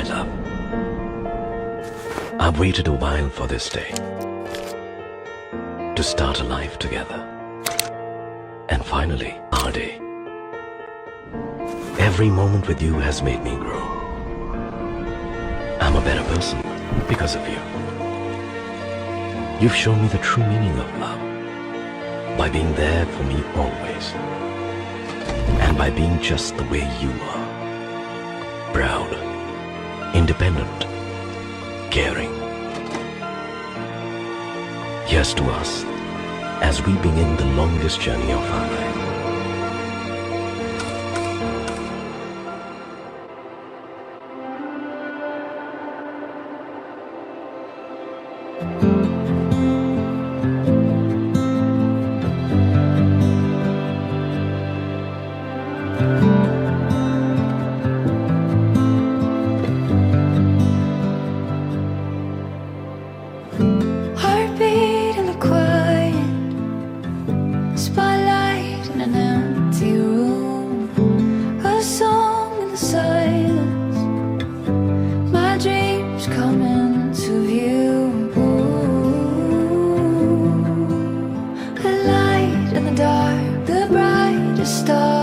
my love. I've waited a while for this day, to start a life together. And finally, our day. Every moment with you has made me grow. I'm a better person because of you. You've shown me the true meaning of love by being there for me always, and by being just the way you are. Proud, independent, caring. Here's to us as we begin the longest journey of our life. Heartbeat in the quiet, spotlight in an empty room, a song in the silence, my dreams come into view. A light in the dark, the brightest star.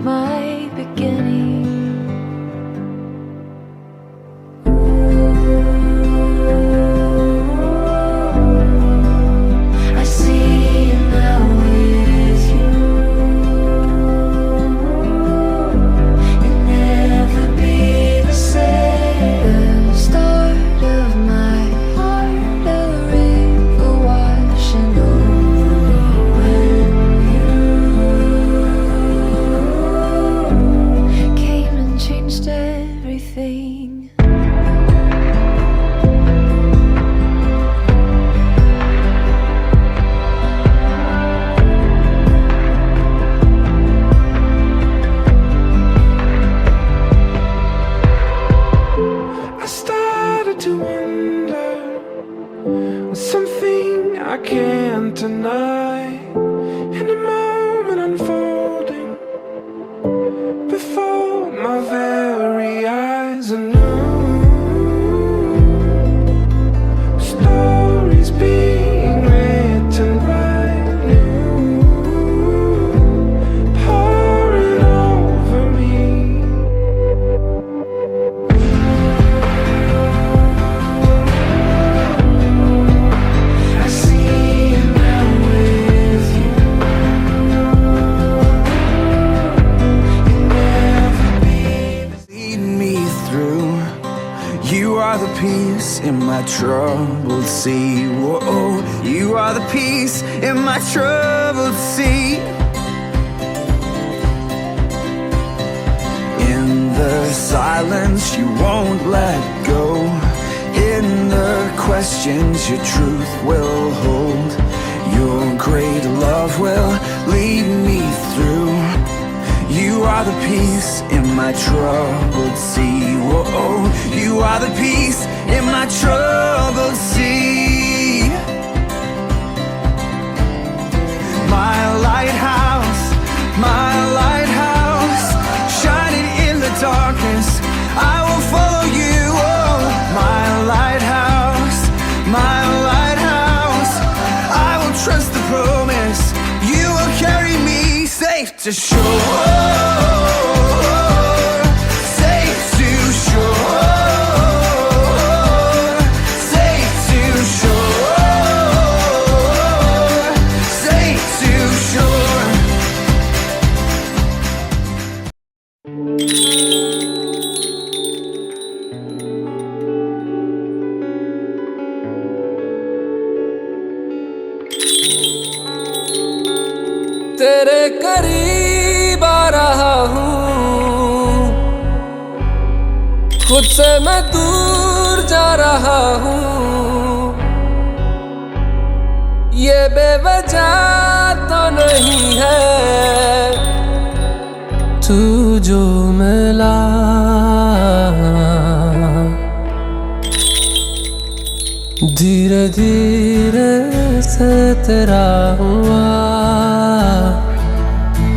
My beginning. I see you now with you. You'll never be the same. The start of my heart, a river washing over when you came and changed everything. I started to wonder, was something I can't deny, in a moment unfolding before my very eyes. I knew stories being written brand new, pouring over me. I see you now with you. You'll never be the Lead me through. You are the peace in my troubled sea. Whoa, you are the peace in my troubled sea. In the silence, you won't let go. In the questions, your truth will hold. Your great love will lead me through. You are the peace in my troubled sea. Whoa, you are the peace in my troubled sea. My lighthouse, shining in the darkness, I will follow you. Oh, my lighthouse, I will trust the promise. You will carry me safe to shore. Safe to shore. Safe to shore. Safe to shore. तेरे करीब आ रहा हूँ, खुद से मैं दूर जा रहा हूँ। ये बेवजह तो नहीं है, तू जो मिला धीरे धीरे से तेरा हुआ,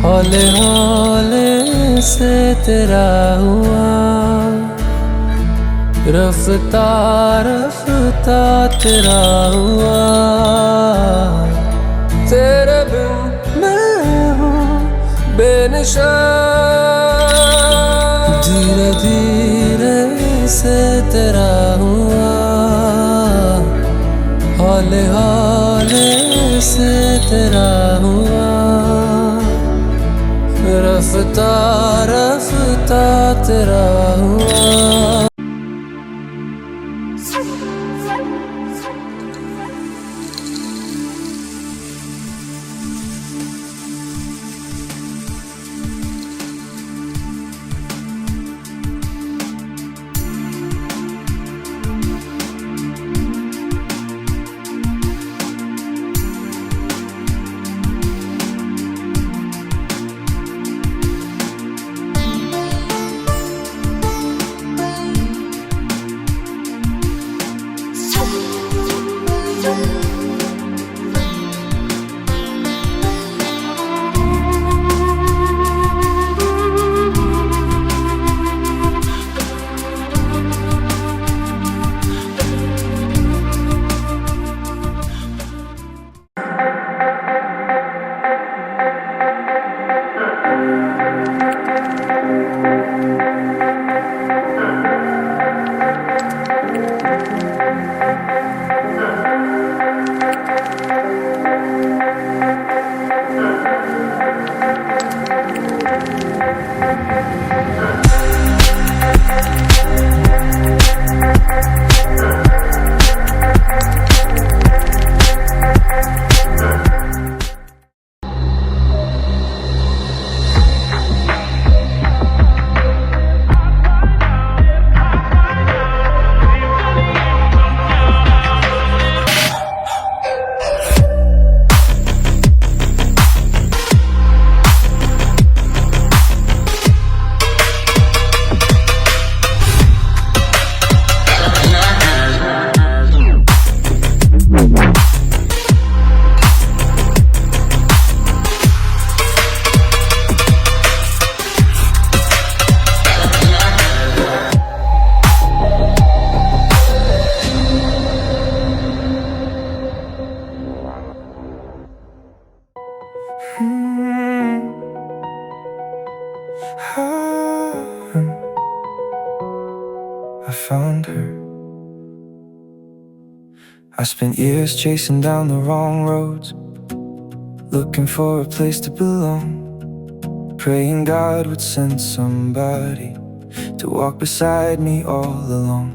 हौले हौले से तेरा हुआ, रफ्ता रफ्ता तेरा हुआ, तेरे बिन मैं हूँ बेनिशान। धीरे धीरे से तेरा हुआ, हौले हौले से तेरा हुआ, रफ्ता रफ्ता तेरा हुआ। I found her. I spent years chasing down the wrong roads, looking for a place to belong, praying God would send somebody to walk beside me all along.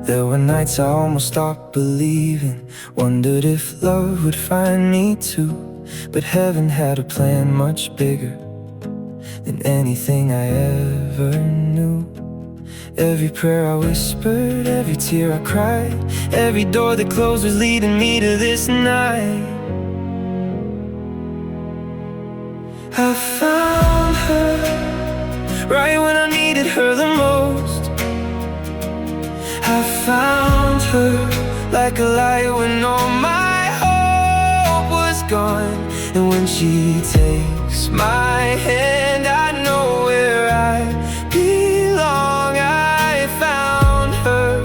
There were nights I almost stopped believing, wondered if love would find me too. But heaven had a plan much bigger than anything I ever knew. Every prayer I whispered, every tear I cried, every door that closed was leading me to this night. I found her, right when I needed her the most. I found her, like a light when all my hope was gone. And when she takes my hand, I know where I belong. I found her,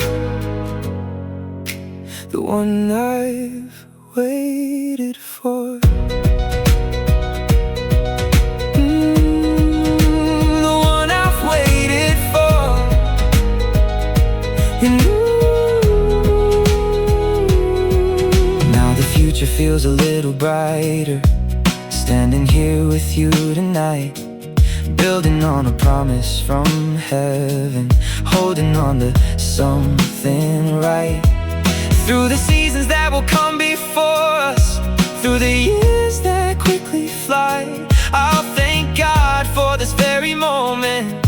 the one I've waited for. The one I've waited for. And now the future feels a little brighter, standing here with you tonight, building on a promise from heaven, holding on to something right. Through the seasons that will come before us, through the years that quickly fly, I'll thank God for this very moment,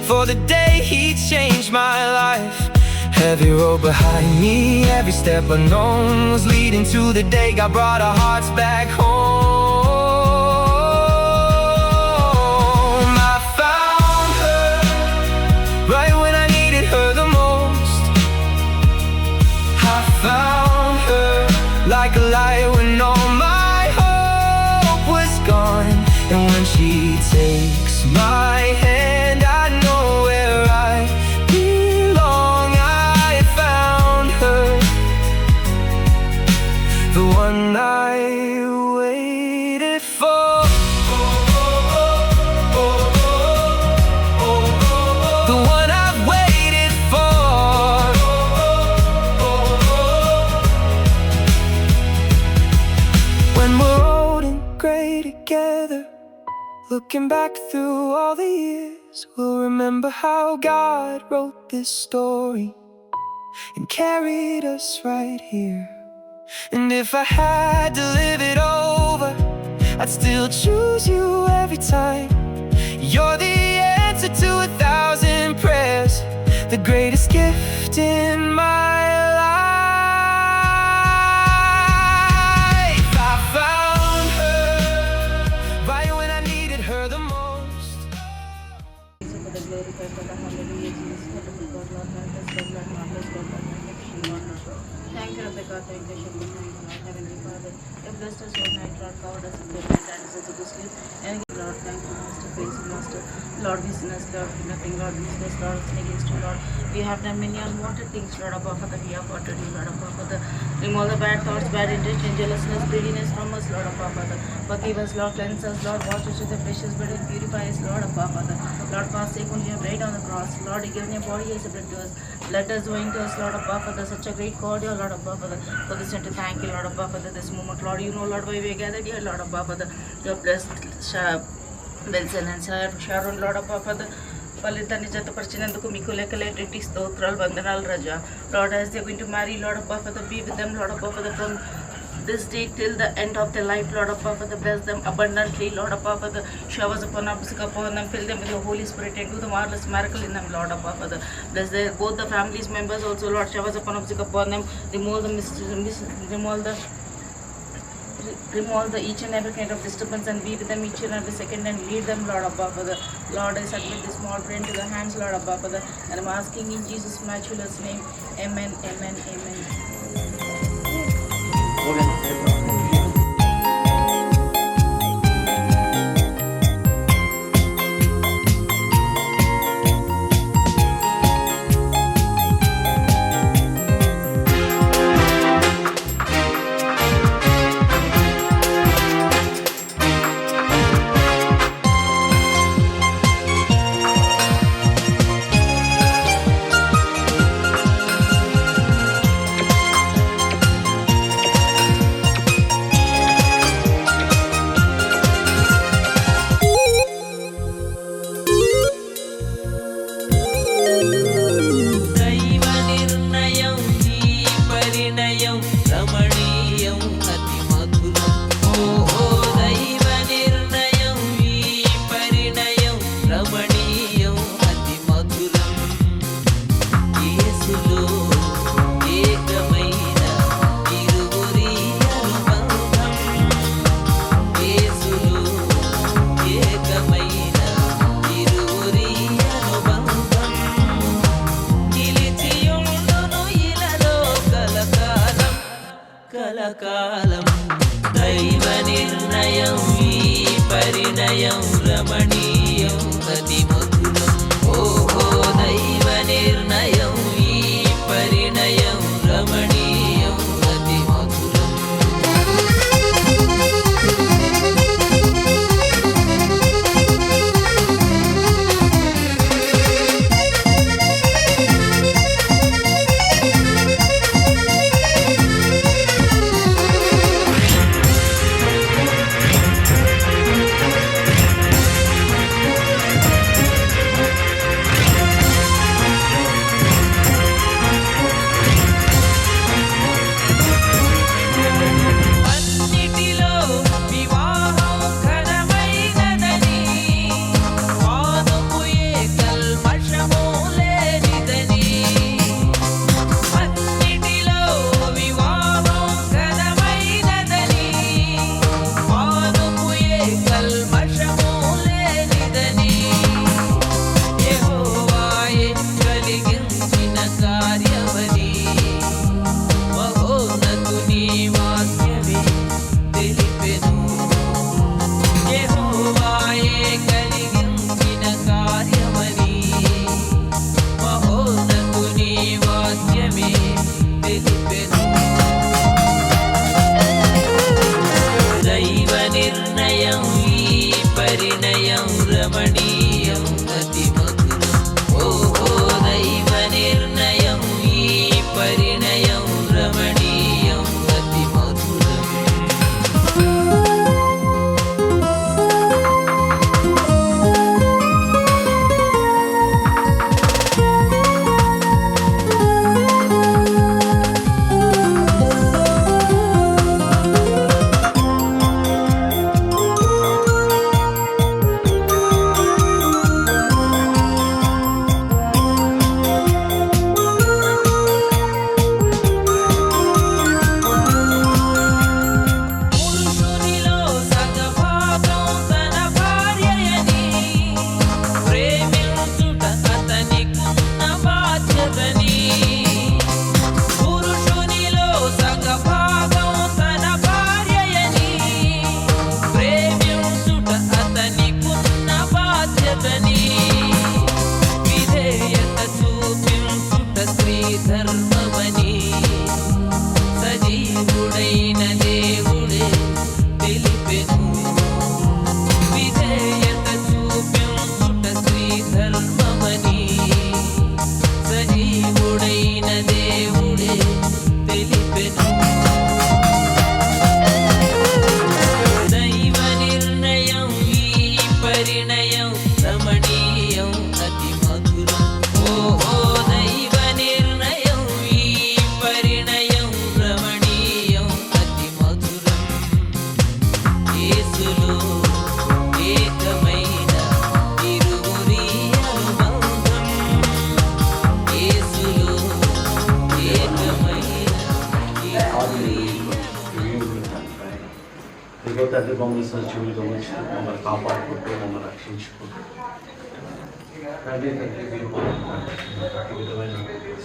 for the day He changed my life. Heavy road behind me, every step unknown was leading to the day God brought our hearts back home. I found her, right when I needed her the most. I found her, like a light when all my hope was gone. And when she takes my hand, I know where I belong. I found her, the one I waited for. The one I've waited for. When we're old and gray together, looking back through all the years, we'll remember how God wrote this story and carried us right here. And if I had to live it over, I'd still choose you every time. You're the answer to 1,000 prayers, the greatest gift in my life. I found her right when I needed her the most. For the glory, for the hallelujah, Jesus, for the God, Lord, manifest God, Lord, marvelous God, Lord, magnificent God, Lord. Thank you, Rabbi God, thank you, Shabbat, thank you, Lord, Heavenly Father. You have blessed us all night, Lord, covered us with your light, and us as a good sleep. And Lord, thank you, Master, praise you, Master. Lord, we sinners, Lord, nothing, Lord, we sinners, Lord, sin against you, Lord. We have done many unwanted things, Lord, above Father, we have wanted you, Lord, above Father. Remove all the bad thoughts, bad intention, jealousness, greediness from us, Lord, above Father. Forgive us, Lord, cleanse us, Lord, wash us with the precious blood and purify us, Lord, above Father. Lord, for our sake, only you have died on the cross. Lord, you given your body as a blood to us. Blood is owing to us, Lord, above Father. Such a great cordial, Lord, above Father. For this and to thank you, Lord, above Father, this moment, Lord, you know, Lord, why we are gathered here, Lord, above Father. Your blessed Wilson and Sharon, Lord, above Father. వాళ్ళిద్దరిని జతపరిచినందుకు మీకు లెక్కలేటి స్తోత్రాలు వందనాలు రాజా. Lord, as they are going to marry, Lord above Father, be with them, Lord above Father, from this day till the end of their life, Lord above Father, bless them abundantly, Lord above Father, showers upon them, fill them with your Holy Spirit and do the marvelous miracle in them, Lord above Father. Bless both the families members also, Lord, showers upon them, remove the each and every kind of disturbance and be with them each and every second and lead them, Lord above Father. Lord, I submit this small brain to the hands, Lord above Father, and I'm asking in Jesus' matchless name, amen, amen, amen. కలకాలం దైవ నిర్ణయం ఈ పరిణయం రమణీయం అతి మధురం ఓహో దైవ నిర్ణయం ఈ పరిణయం రమణీయం అతి మధురం నిర్ణయం ఈ పరిణయం రమణీయం అతి మధురం ఓహో దైవ నిర్ణయం ఈ పరిణయం రమణీయం అతి మధురం పురుషునిలో సగభాగం తన భార్యయని ప్రేమించుట అతనికున్న బాధ్యతని పురుషునిలో సగభాగం తన భార్యయని ప్రేమించుట అతనికున్న బాధ్యతని విధేయత చూపించుట స్త్రీ ధర్మమని సజీవుడైన దేవుడే తెలిపెను విధేయత చూపించుట స్త్రీ ధర్మమని సజీవుడైన దేవుడే తెలిపెను దైవ నిర్ణయం ఈ పరిణయం రమణీయం అతి మధురం ఓహో దైవ నిర్ణయం ఈ పరిణయం రమణీయం అతి మధురం యేసులో ఏకమైన ఇరువురి అనుబంధం యేసులో ఏకమైన ఇదిగో తండ్రి మమ్మల్ని సజీవులుగా ఉంచి మమ్మల్ని కాపాడుకుంటూ మమ్మల్ని రక్షించుకుంటూ తండ్రి మీరు ప్రతి విధమైన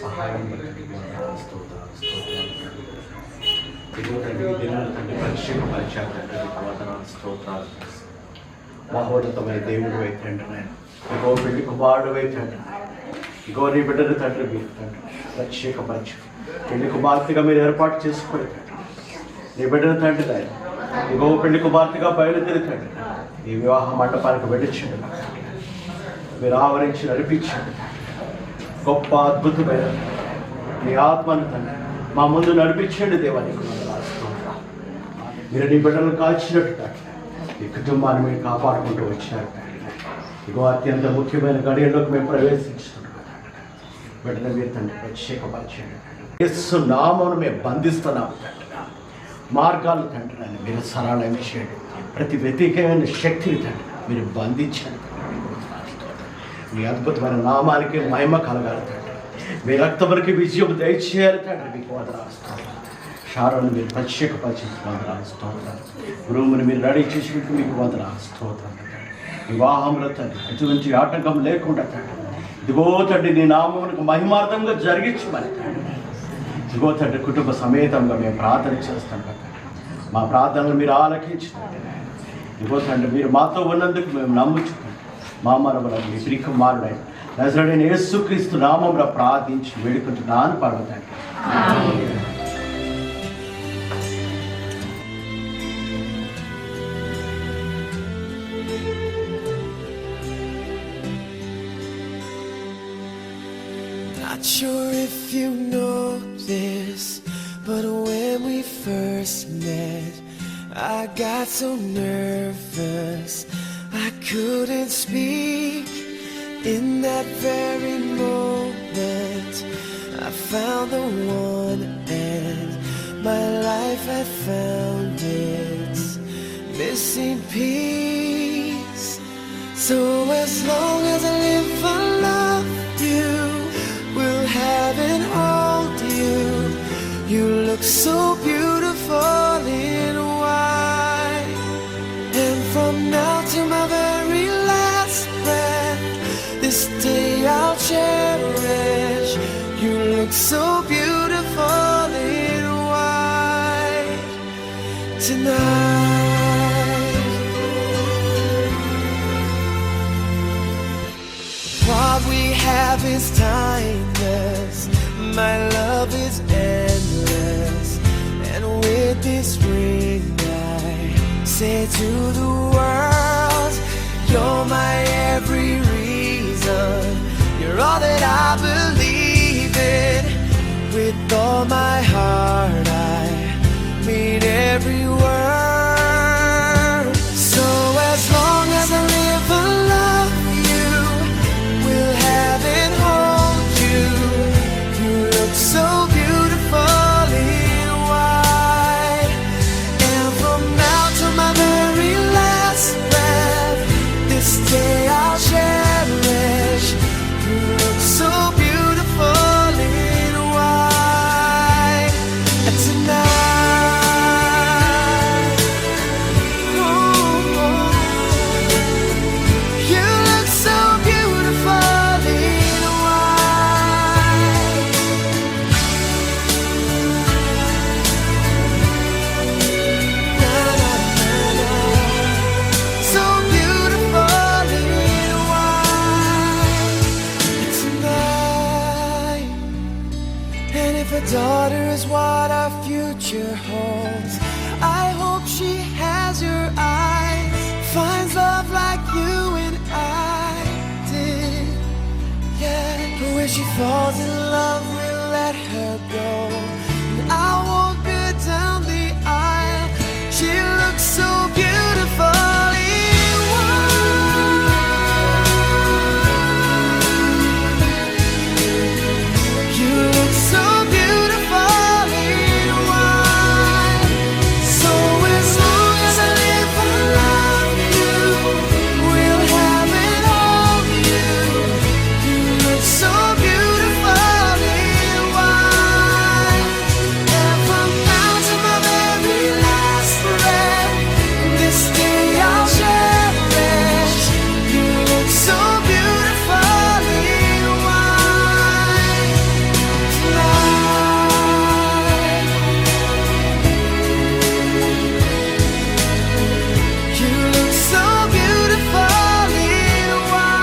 సహాయం ఇదిగో తండ్రి ఈ దినాలు తండ్రి పరిచయం తండ్రి వందనాలు స్తోత్రాలు మహోన్నతమైన దేవుడు వై తండ్రి నాయన ఇగో పెళ్లి కుమారుడు వై తండ్రి ఇగో నీ బిడ్డను తండ్రి మీరు తండ్రి ప్రత్యేకపరిచయం పెళ్లి కుమార్తెగా మీరు ఏర్పాటు చేసుకోండి తండ్రి నీ బిడ్డను తండ్రి నాయన ఇగో పెళ్లి కుమార్తెగా బయలుదేరి తండ్రి ఈ వివాహ మండపానికి వెళ్ళించండి మీరు ఆవరించి నడిపించండి గొప్ప అద్భుతమైన మీ ఆత్మను తండ్రి మా ముందు నడిపించండి దేవానికి మీరు నీ బిడ్డలను కాల్చినట్టు తండ్రి ఈ కుటుంబాన్ని మీరు కాపాడుకుంటూ వచ్చినారు ఇగో అత్యంత ముఖ్యమైన గడియల్లోకి మేము ప్రవేశించుతున్నాం బిడ్డను మీరు తండ్రి ప్రత్యేకపరచండి యేసు నామమును మేము బంధిస్తున్నాము తండ్రి మార్గాలు తండ్రి నన్ను మీరు సరళం చేయండి ప్రతి వ్యతిరేకమైన శక్తిని తండ్రి మీరు బంధించండి మీ అద్భుతమైన నామానికి మహిమ కలగాలి తండ్రి మీ రక్తమునికి విజయం దయచేయాలి తండ్రి మీకు వందనాలు షారోను మీరు ప్రత్యేకపరిచిన వందనాలు స్తోత్రాలు రూమును మీరు రెడీ చేసినట్టు మీకు వందనాలు స్తోత్రాలు వివాహంలో తండ్రి ఎటువంటి ఆటంకం లేకుండా తండ్రి ఇదిగో తండ్రి నీ నామమునకు మహిమార్థంగా జరిగించమని తండ్రి ఇదిగో తండ్రి కుటుంబ సమేతంగా మేము ప్రార్థన చేస్తాం తండ్రి మా ప్రార్థనలు మీరు ఆలకించండి ఇదిగో తండ్రి మీరు మాతో ఉన్నందుకు మేము నమ్ముచుకుంటాం మా మనవలను మీ ప్రియకుమారుడైన నజరేయుడైన యేసుక్రీస్తు నామమున ప్రార్థించి వేడుకుంటున్నాను పర్వతండి Not sure if you know this, but when we first met, I got so nervous I couldn't speak. In that very moment, I found the one, and my life had found its missing piece. So as long as I live, I love you, will have and hold you. You look so beautiful in white, and from now to my very last breath, this day I'll cherish. You look so beautiful in white tonight. What we have is timeless, my love is endless, and with this ring I say to the world, you're my every reason. You're all that I believe in. With all my heart I mean every word. So as long as I live and love you, will have and hold you. You look so beautiful in white. And from now to my very last breath, this day I'll cherish. You look so beautiful in white. And tonight, ooh, you look so beautiful in white. Na, na, na, na. So beautiful in white. Tonight. And if a daughter is what our future holds, I hope she has your eyes, finds love like you and I did. Yeah, but when she falls in love, we'll let her go. And I'll walk her down the aisle. She looks so beautiful in white. You look so beautiful in white. So as long as I live and love you, will have and hold you. You look so beautiful in white. And from now to my very last breath, this day I'll cherish. You look so beautiful in white. Tonight, you look so beautiful in white.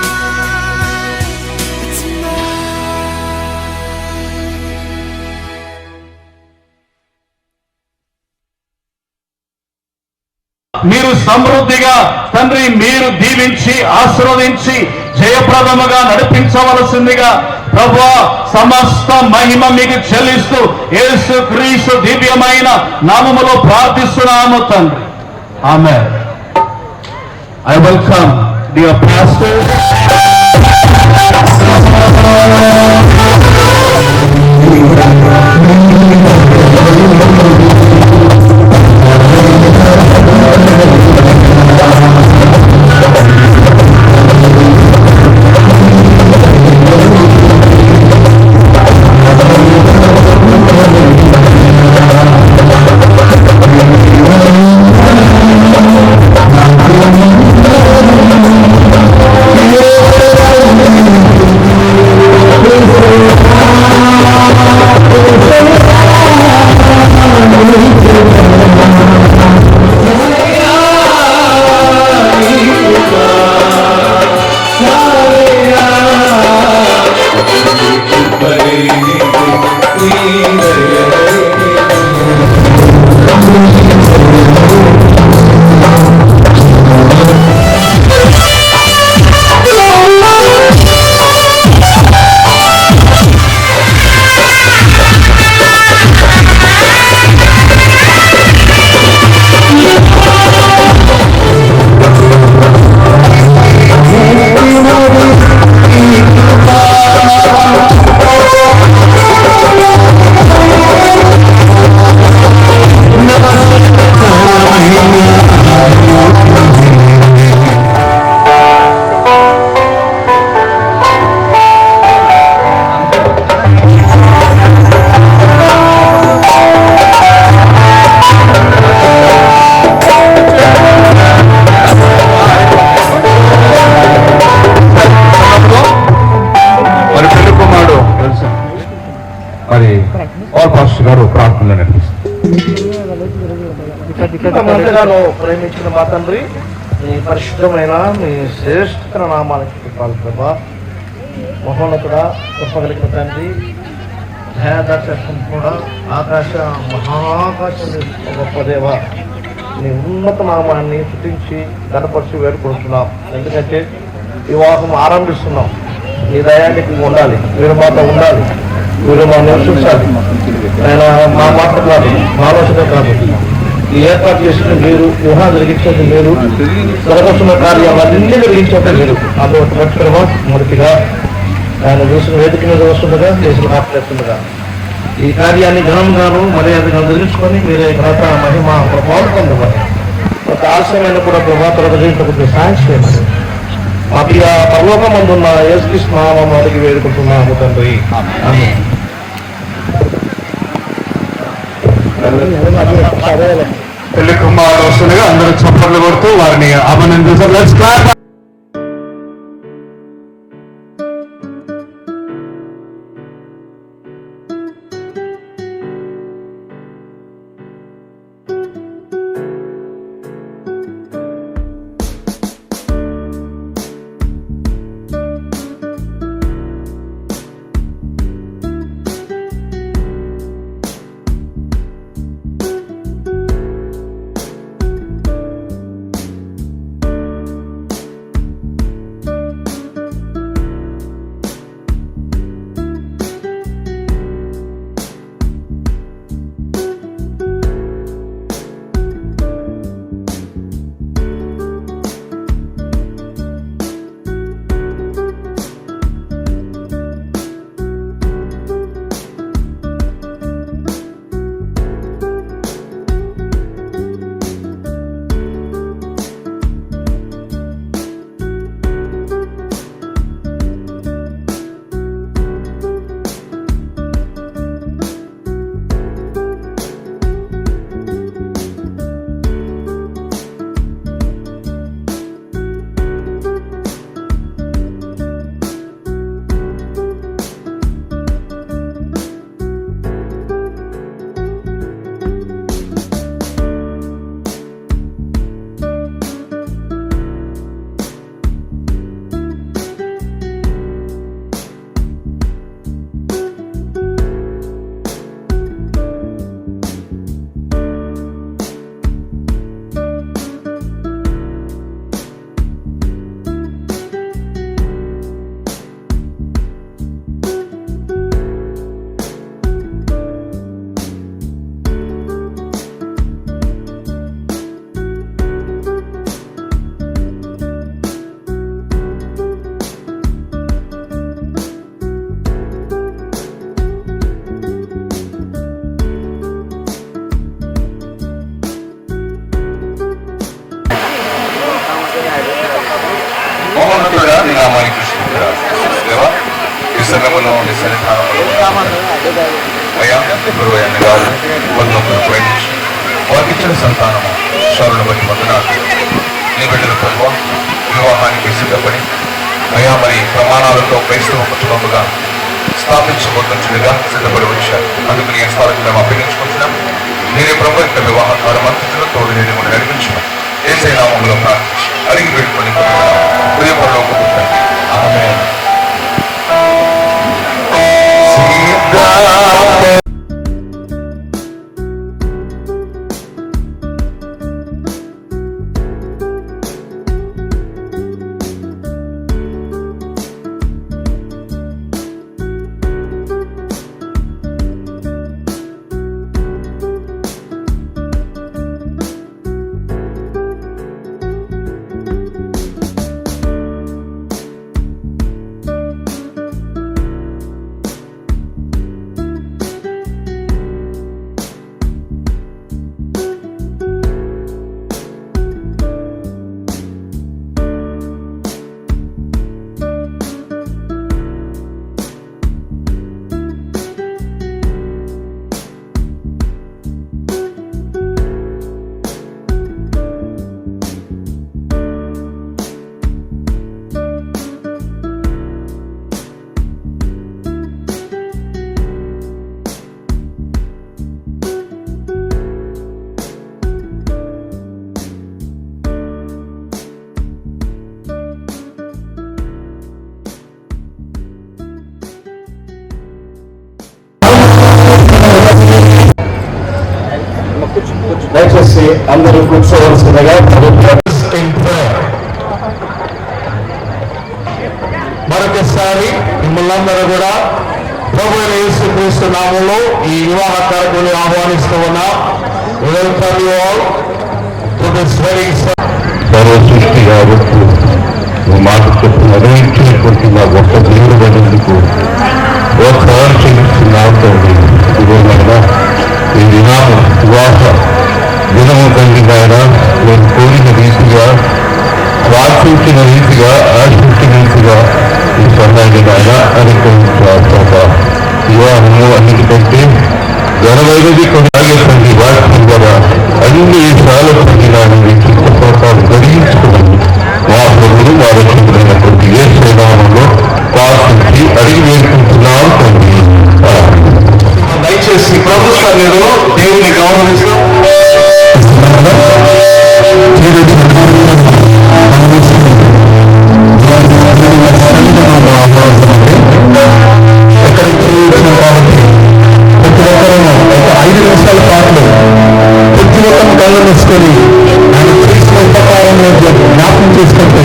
మీరు సమృద్ధిగా తండ్రి మీరు దీవించి ఆశీర్వదించి జయప్రదముగా నడిపించవలసిందిగా ప్రభువా సమస్త మహిమ మీకు చెల్లిస్తూ యేసుక్రీస్తు దివ్యమైన నామములో ప్రార్థిస్తున్నాము తండ్రి. ఆమేన్. I welcome dear pastor. గారు ప్రార్థనలో నడిపిస్తారు. ఎంతగానో ప్రేమించిన మా తండ్రి, మీ పరిశుద్ధమైన మీ శ్రేష్ఠతర నామానికి కృపాలు ప్రభా. మహోన్నతుడా, గొప్పగలిగిన తండ్రి, దయాదాక్షం కూడా ఆకాశ మహాకాశం గొప్ప దేవ, నీ ఉన్నత నామాన్ని స్తుతించి ఘనపరిచి వేడుకుంటున్నాం. ఎందుకంటే వివాహం ఆరంభిస్తున్నాం. నీ దయానికి ఉండాలి, మీరు మాతో ఉండాలి, మీరు మా నివసించాలి. ఆయన మా మాట కాదు, మా ఆలోచన కాదు, ఈ ఏర్పాటు చేసిన మీరు, వివాహం జరిగించేది మీరు, జరగస్తున్న కార్యాలన్నీ జరిగించేది మీరు. అందువల్ల రక్షణ మొదటిగా ఆయన చూసిన వేదిక మీద వస్తుండగా, చేసిన మాట్లాడుతుండగా ఈ కార్యాన్ని ఘనంగాను మర్యాదగా జరిగించుకొని మీరే ఘనత మహిమ ప్రభావం పొందమని, ఒక ఆలస్యమైన కూడా ప్రభావ తొలగించకపోతే సాయం చేయమని మా ప్రియ పరలోకమందున్న యేసుక్రీస్తు నామమున అడిగి వేడుకుంటున్నాము తండ్రి. ఆమేన్. పెళ్లి కుమారుడు వస్తుండగా అందరూ చప్పట్లు కొడుతూ వారిని అభినందిస్తారు. Let's clap. మహోన్నతుడా నీ నామానికి దేవా ఈ సంఘములో నీ సన్నిధానంలో అయ్యా గురువు అయిన గారు వందములు ప్రయాణించి వారికి ఇచ్చిన సంతానము శౌరుని బట్టి వందనాలు. నీ బిడ్డల ప్రభు వివాహానికి సిద్ధపడి అయ్యా మరి ప్రమాణాలతో క్రైస్తవ కుటుంబముగా స్థాపించబోతుండగా సిద్ధపడి వచ్చారు. అందుకు నీ స్థానం మేము అప్పగించుకుంటున్నాం. నేనే ప్రభు యొక్క వివాహ కార్యమంతలో తోడు నేను కూడా నడిపించడం ఏసై నామంలో ప్రార్థించి అడిగి పెట్టుకొని హృదయపరలో ఆమేన్. దయచేసి అందరూ కూర్చో వాళ్ళందరూ కూడా ప్రభు అయిన యేసుక్రీస్తు నామములో ఈ వివాహ కార్యక్రమాన్ని ఆహ్వానిస్తూ ఉన్నాం. Welcome you all to this very సర్వ సృష్టి కాబట్టి మాట చెప్పిన అనుభవించినటువంటి నా గొప్ప దేవుడు పడేందుకు ఒక చెల్లిస్తున్నాడు. ఇదేమైనా ఈ దినాము వివాహ దినము కలిగిన ఆయన నేను కోరిన రీతిగా ఆశించిన రీతిగా ఈ సమయాన్ని ఆయన అనుకరించారు. వివాహము అన్నిటికంటే ఘనమైనది కొనసాగేటువంటి వాక్యం ద్వారా అన్ని సార్లు పొందినాన్ని చిత్తపాఠాలు గడిగించుకుని మా ప్రభుడు మా రక్షకుడైనటువంటి యేసు నామములో ప్రార్థించి అడిగి వేడుకుంటున్నాం తండ్రి. దయచేసి ప్రభు సన్నిధిలో దేవుని గౌరవిస్తూ ప్రతి ఒక్కరూ ఒక 5 నిమిషాల పాటు ప్రతి ఒక్కరు కళ్ళు మూసుకొని ఆయన చేసిన ఉపకారంలో జ్ఞాపకం చేసుకుంటూ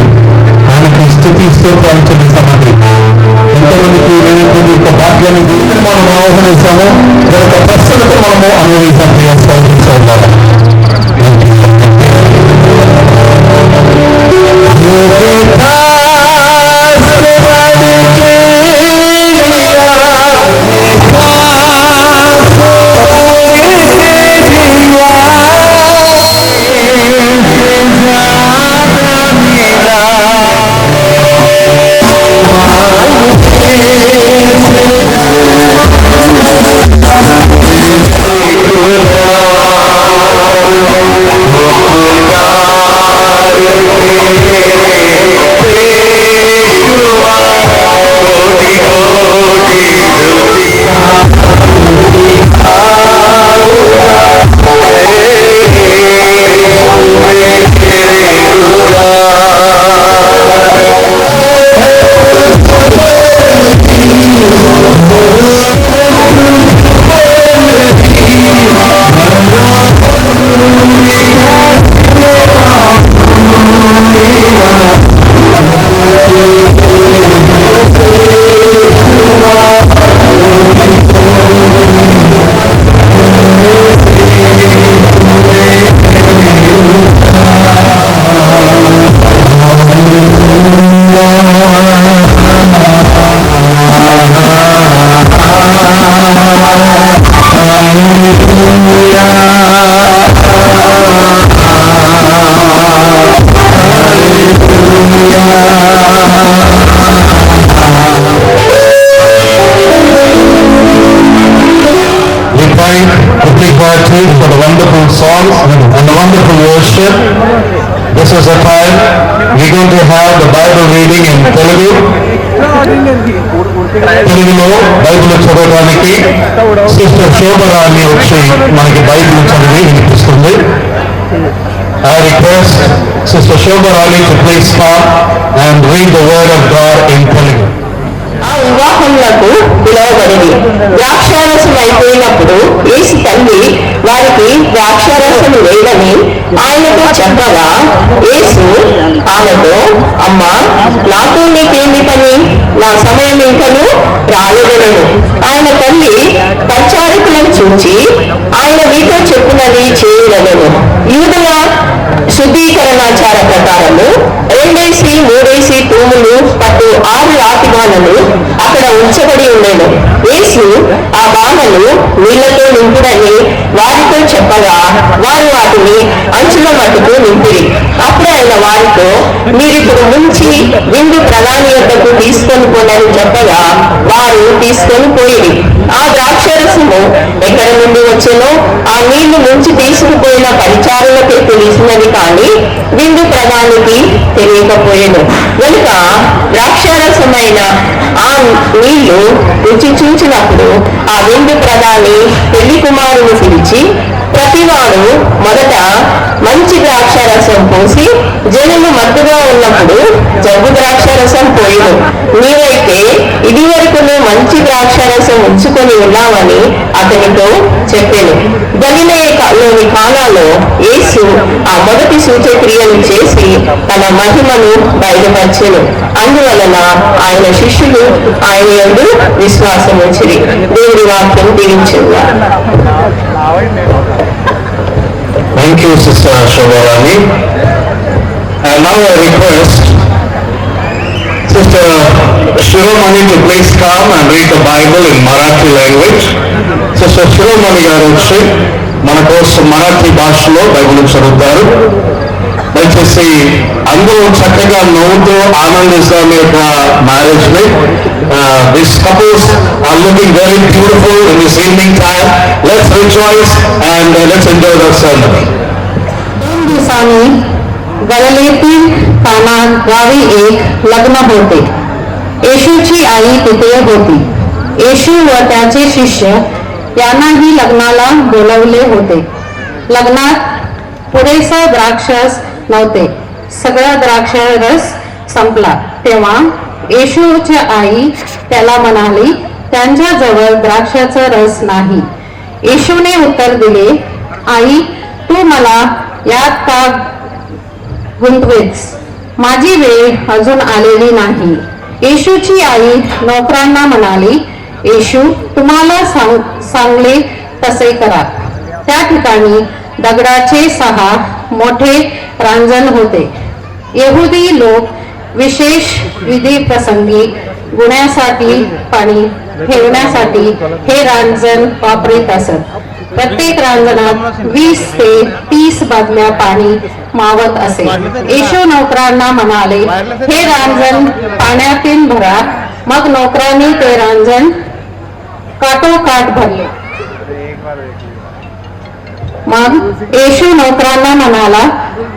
ఆయనకి స్థుతి స్తోత్రాలు చెల్లిస్తామండి. ఎంతమందికి లేనటువంటి యొక్క భాగ్యాన్ని మనం ఆహ్వానిస్తాము, యొక్క ప్రశ్నలతో మనము అనుభవిస్తాం. For the wonderful songs and the wonderful worship. This is a time we're going to have the Bible reading in Telugu. తెలుగులో బైబిల్ చదవడానికి సిస్టర్ శోభరాణి వచ్చి మనకి బైబిల్ చదివి వినిపిస్తుంది. I request Sister Shobharani to please come and read the word of God in Telugu. ఆ వివాహములకు పిలువబడింది. ద్రాక్షారసం అయిపోయినప్పుడు యేసు తల్లి వారికి ద్రాక్షారసం లేదని ఆయనతో చెప్పగా యేసు ఆమెతో, అమ్మా, నాతో నీకేమి పని? నా సమయం ఇంకను రాలేదనను. ఆయన తల్లి పరిచారకులను చూచి ఆయన మీతో చెప్పినది చేయడను. యూదుల శుద్ధీకరణాచార ప్రకారము 2 తూములు పట్టు 6 రాతి బాణలు అక్కడ ఉంచబడి ఉండేను. యేసు ఆ బాణలు నీళ్లతో నింపుడని వారితో చెప్పగా వారు వాటిని అంచుల మట్టుకు నింపిరి. అప్పుడు ఆయన వారితో, మీరిప్పుడు ముంచి విందు ప్రధాని వద్దకు తీసుకొని పోనని చెప్పగా వారు తీసుకొని పోయిరి. ఆ ద్రాక్షరసము ఎక్కడ నుండి వచ్చేనో ఆ నీళ్లు ముంచి తీసుకుపోయిన పరిచారులకే తెలిసినది కానీ విందు ప్రధానికి తెలియకపోయేను. కనుక ద్రాక్షారసమైన ఆ నీళ్లు రుచి చూచినప్పుడు ఆ విందు ప్రధాని పెళ్లి కుమారుని పిలిచి, ప్రతివాడు మొదట మంచి ద్రాక్షారసం పోసి జనులు మత్తుగా ఉన్నప్పుడు జబ్బు ద్రాక్షారసం పోయిను. నీవైతే ఇది వరకు మంచి ద్రాక్షారసం ఉంచుకొని ఉన్నామని అతనితో చెప్పాను. గలిలయలోని కానాలో యేసు ఆ మొదటి సూచక్రియలు చేసి తన మహిమను బయలుపరిచెను. అందువలన ఆయన శిష్యులు ఆయన యందు విశ్వాసం ఉంచిరి. దేవుడి వాక్యం దీవించుగా. Thank you, Sister Shobharani. And now I request Sister Shiromani to please come and read the Bible in Marathi language. Sister Shiromani garu వచ్చి మన కోసం మరాఠీ భాషలో బైబిల్ చదువుతారు. దయచేసి అందరూ చక్కగా నవ్వుతూ ఆనందిస్తాం మీ యొక్క మ్యారేజ్ ని. This couples are looking very beautiful in this evening time. Let's rejoice and let's enjoy the ceremony. 2 दिवसांनी गलिलेतील काना गावी एक लग्न होते. येशूची आई तिथे होती. येशू व त्याचे शिष्य यांनाही लग्नाला बोलवले होते. लग्नात पुरेसा द्राक्षरस नव्हते. सगळा द्राक्षरस संपला. तेव्हा येशूची आई त्याला म्हणाली, त्यांच्याजवळ द्राक्षाचा रस नाही. येशूने उत्तर दिले, आई, तू मला यात का गुंतवेस? माझी वेळ अजून आलेली नाही. येशूची आई नोकरांना म्हणाली, येशू तुम्हाला सांगले तसे करा. त्या ठिकाणी दगडाचे 6 मोठे रांजण होते. यहुदी लोक विशेष विधी प्रसंगी गुण्यासाठी पाणी ठेवण्यासाठी हे रांजण वापरीत असत. प्रत्येक रांजणात 20 ते 30 बादल्या पाणी मावत असे. येशू नोकरांना म्हणाले, हे रांजण पाण्यातील भरा. मग नोकरांनी ते रांजण काठोकाठ भरले. मग येशू नोकरांना म्हणाला,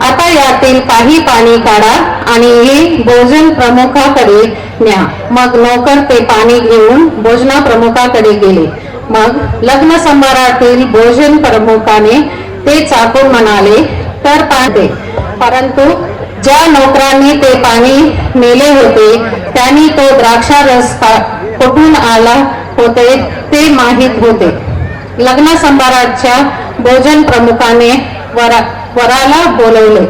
आता यातील काही पाणी काढा आणि हे भोजन प्रमुखाकडे न्या. मग नोकर ते पाणी घेऊन भोजना प्रमुखाकडे गेले. मग लग्न समारंभातील भोजन प्रमुखाने ते चाकून म्हणाले, तर पाहते. परंतु ज्या नोकरांनी ते पाणी नेले होते त्यांनी तो द्राक्षारस कुठून आला होते ते माहीत होते. लग्न समारंभाच्या भोजन प्रमुखाने वराला बोलवले.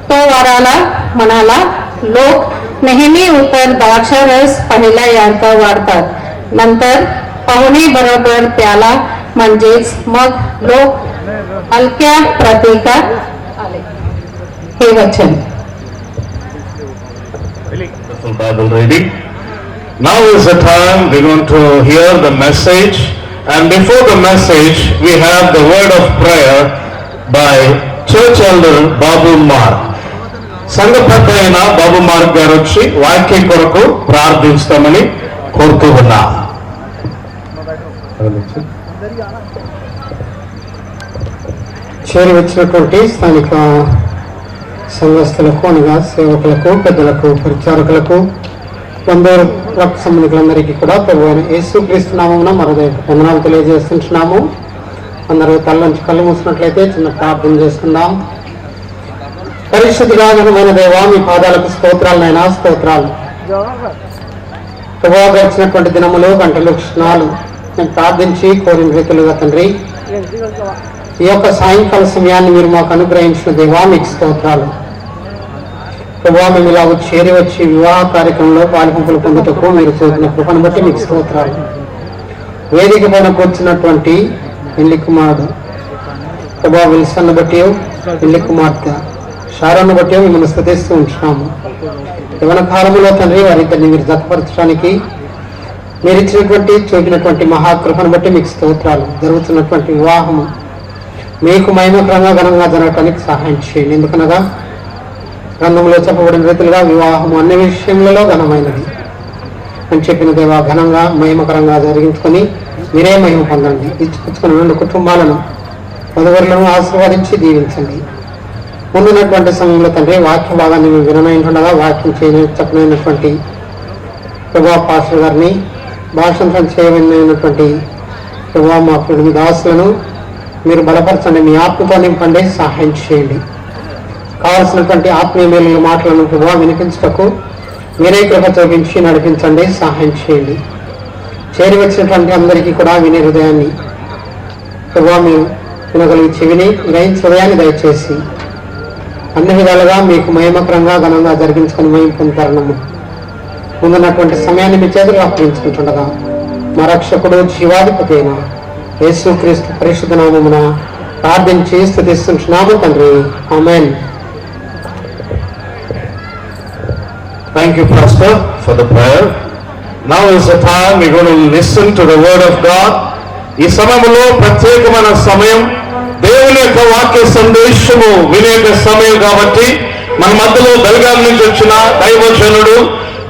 तो वराला म्हणाला, लोक नेहमी उत्तर द्राक्षारस पहिल्या यांका वाढतात, नंतर पाहुणे बरोबर प्याला, म्हणजेच मग लोक हलक्या प्रतीकात आले. हे वचन. Bible reading. Now is the time we're going to hear the message, and before the message we have the word of prayer by church elder Babu Mark. సంఘ పెద్ద అయిన బాబు మార్క్ గారు వచ్చి వాక్యం కొరకు ప్రార్థించమని కోరుతూ ఉన్నా. చేరి వచ్చినటువంటి స్థానిక సంఘస్థులకు అనగా సేవకులకు, పెద్దలకు, పరిచారకులకు, బంధువుల రక్త సంబంధికులందరికీ కూడా ప్రభు అయిన యేసుక్రీస్తు నామమున మరొక వందనాలు తెలియజేస్తున్నాము. అందరూ తల్లంచి కళ్ళు మూసినట్లయితే చిన్న ప్రార్థన చేసుకుందాం. పరిశుద్ధిగా ఘనమైన దేవా, మీ పాదాలకు స్తోత్రాలనైనా స్తోత్రాలు. ప్రభు గడిచినటువంటి దినములు, గంటలు, క్షణాలు మేము ప్రార్థించి కోరిన రీతులుగా తండ్రి, ఈ యొక్క సాయంకాల సమయాన్ని మీరు మాకు అనుగ్రహించిన దేవా మీకు స్తోత్రాలు. ప్రభావ మేము ఇలా చేరి వచ్చి వివాహ కార్యక్రమంలో పాల్పంపులు పొందుటకు మీరు చూపిన కృపను బట్టి మీకు స్తోత్రాలు. వేదిక పైన కూర్చున్నటువంటి పెళ్లి కుమారుడు ప్రభావ విల్సన్ను బట్టి, పెళ్లి కుమార్తె షారాన్ని బట్టి మిమ్మల్ని స్తుతిస్తూ ఉంటున్నాము. యవన కాలంలో తండ్రి వారిద్దరిని మీరు జతపరచడానికి మీరు ఇచ్చినటువంటి చూపినటువంటి మహాకృపను బట్టి మీకు స్తోత్రాలు. జరుగుతున్నటువంటి వివాహము మీకు మహిమకరంగా ఘనంగా జరగటానికి సహాయం చేయండి. ఎందుకనగా గ్రంథంలో చెప్పబడిన రీతిగా వివాహము అన్ని విషయములలో ఘనమైనది అని చెప్పిన దేవా, ఘనంగా మహిమకరంగా జరిగించుకొని మీరే మహిమ పొందండి. ఇచ్చిపుచ్చుకున్న 2 కుటుంబాలను పదవులను ఆశీర్వదించి దీవించండి. ముందున్నటువంటి సమయంలో తండ్రి వాక్య భాగాన్ని మేము విననైంటుండగా వాక్యం చెప్పనైనటువంటి ప్రభా పాస్టర్ గారిని, భాషంతం చేయమైనటువంటి ప్రభా మా మీ దాసులను మీరు బలపరచండి. మీ ఆత్మతో నింపండి, సహాయం చేయండి. కావలసినటువంటి ఆత్మీయ మేలు మాటలను ప్రభావ వినిపించటకు మీరే కృప చూపించి నడిపించండి, సహాయం చేయండి. చేరి వచ్చినటువంటి అందరికీ కూడా వినే హృదయాన్ని ప్రభావ మీరు వినగలిగి చెవిని గ్రహించి హృదయాన్ని దయచేసి అన్ని విధాలుగా మీకు మహిమకరంగా ఘనంగా జరిగించుకుని మహిమ పొందుతారనము. ముందున్నటువంటి సమయాన్ని మీ చేతులు అప్పగించుకుంటుండగా మా రక్షకుడు జీవాధిపతి అయిన యేసుక్రీస్తు పరిశుద్ధ నామమున ప్రార్థించి స్తుతిస్తున్నాము తండ్రి. ఆమేన్. Thank you, Pastor, for the prayer. Now is the time we're going to listen to the word of God. ఈ సమయంలో ప్రత్యేకమైన సమయం, దేవుని యొక్క వాక్య సందేశము వినే సమయం కాబట్టి మన మధ్యలో బెల్గాం నుంచి వచ్చిన దైవజనుడు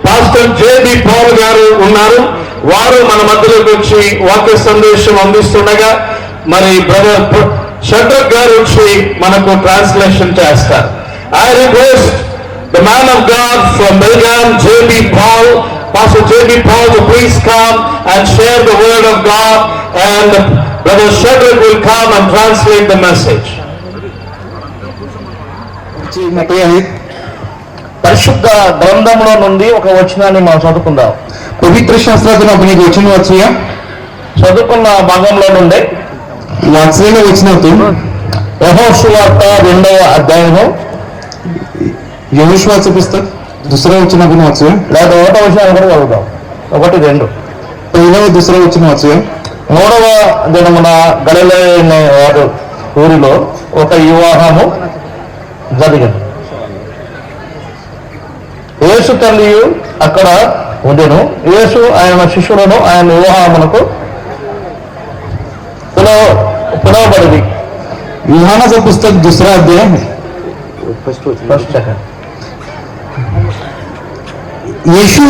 పాస్టర్ జేబి పాల్ గారు ఉన్నారు. వారు మన మధ్యలోకి వచ్చి వాక్య సందేశం అందిస్తుండగా మరి బ్రదర్ షడ్రక్ గారు వచ్చి మనకు ట్రాన్స్లేషన్ చేస్తారు. I request the man of God from Belgium, J.B. Paul, Pastor J.B. Paul, to please come and share the word of God, and Brother Shadrach will come and translate the message. పరిశుద్ధ గ్రంథంలో నుండి ఒక వచనాన్ని మనం చదువుకుందాం. పవిత్ర శాస్త్రాలను आपने वचन वाचूया. చదువుకున్న భాగంలో నుండి वाचलेलं वचनातून యెహోషువార్త 2వ అధ్యాయము यहोशुवाचं पुस्तक 2ऱ्या वचनातून वाचूया. లేదా 1వ వచనం కూడా చదువుదాం. 1, 2. पहिलं व 2रं वचन वाचूया. 3వ దినమున గలిలయ అనే వారి ఊరిలో ఒక వివాహము జరిగింది. యేసు తల్లియు అక్కడ ఉండెను. యేసు ఆయన శిష్యులను ఆయన వివాహమునకు పిలువబడింది. यूहन्नाचं पुस्तक 2रा अध्याय फर्स्ट सेकंड. येशू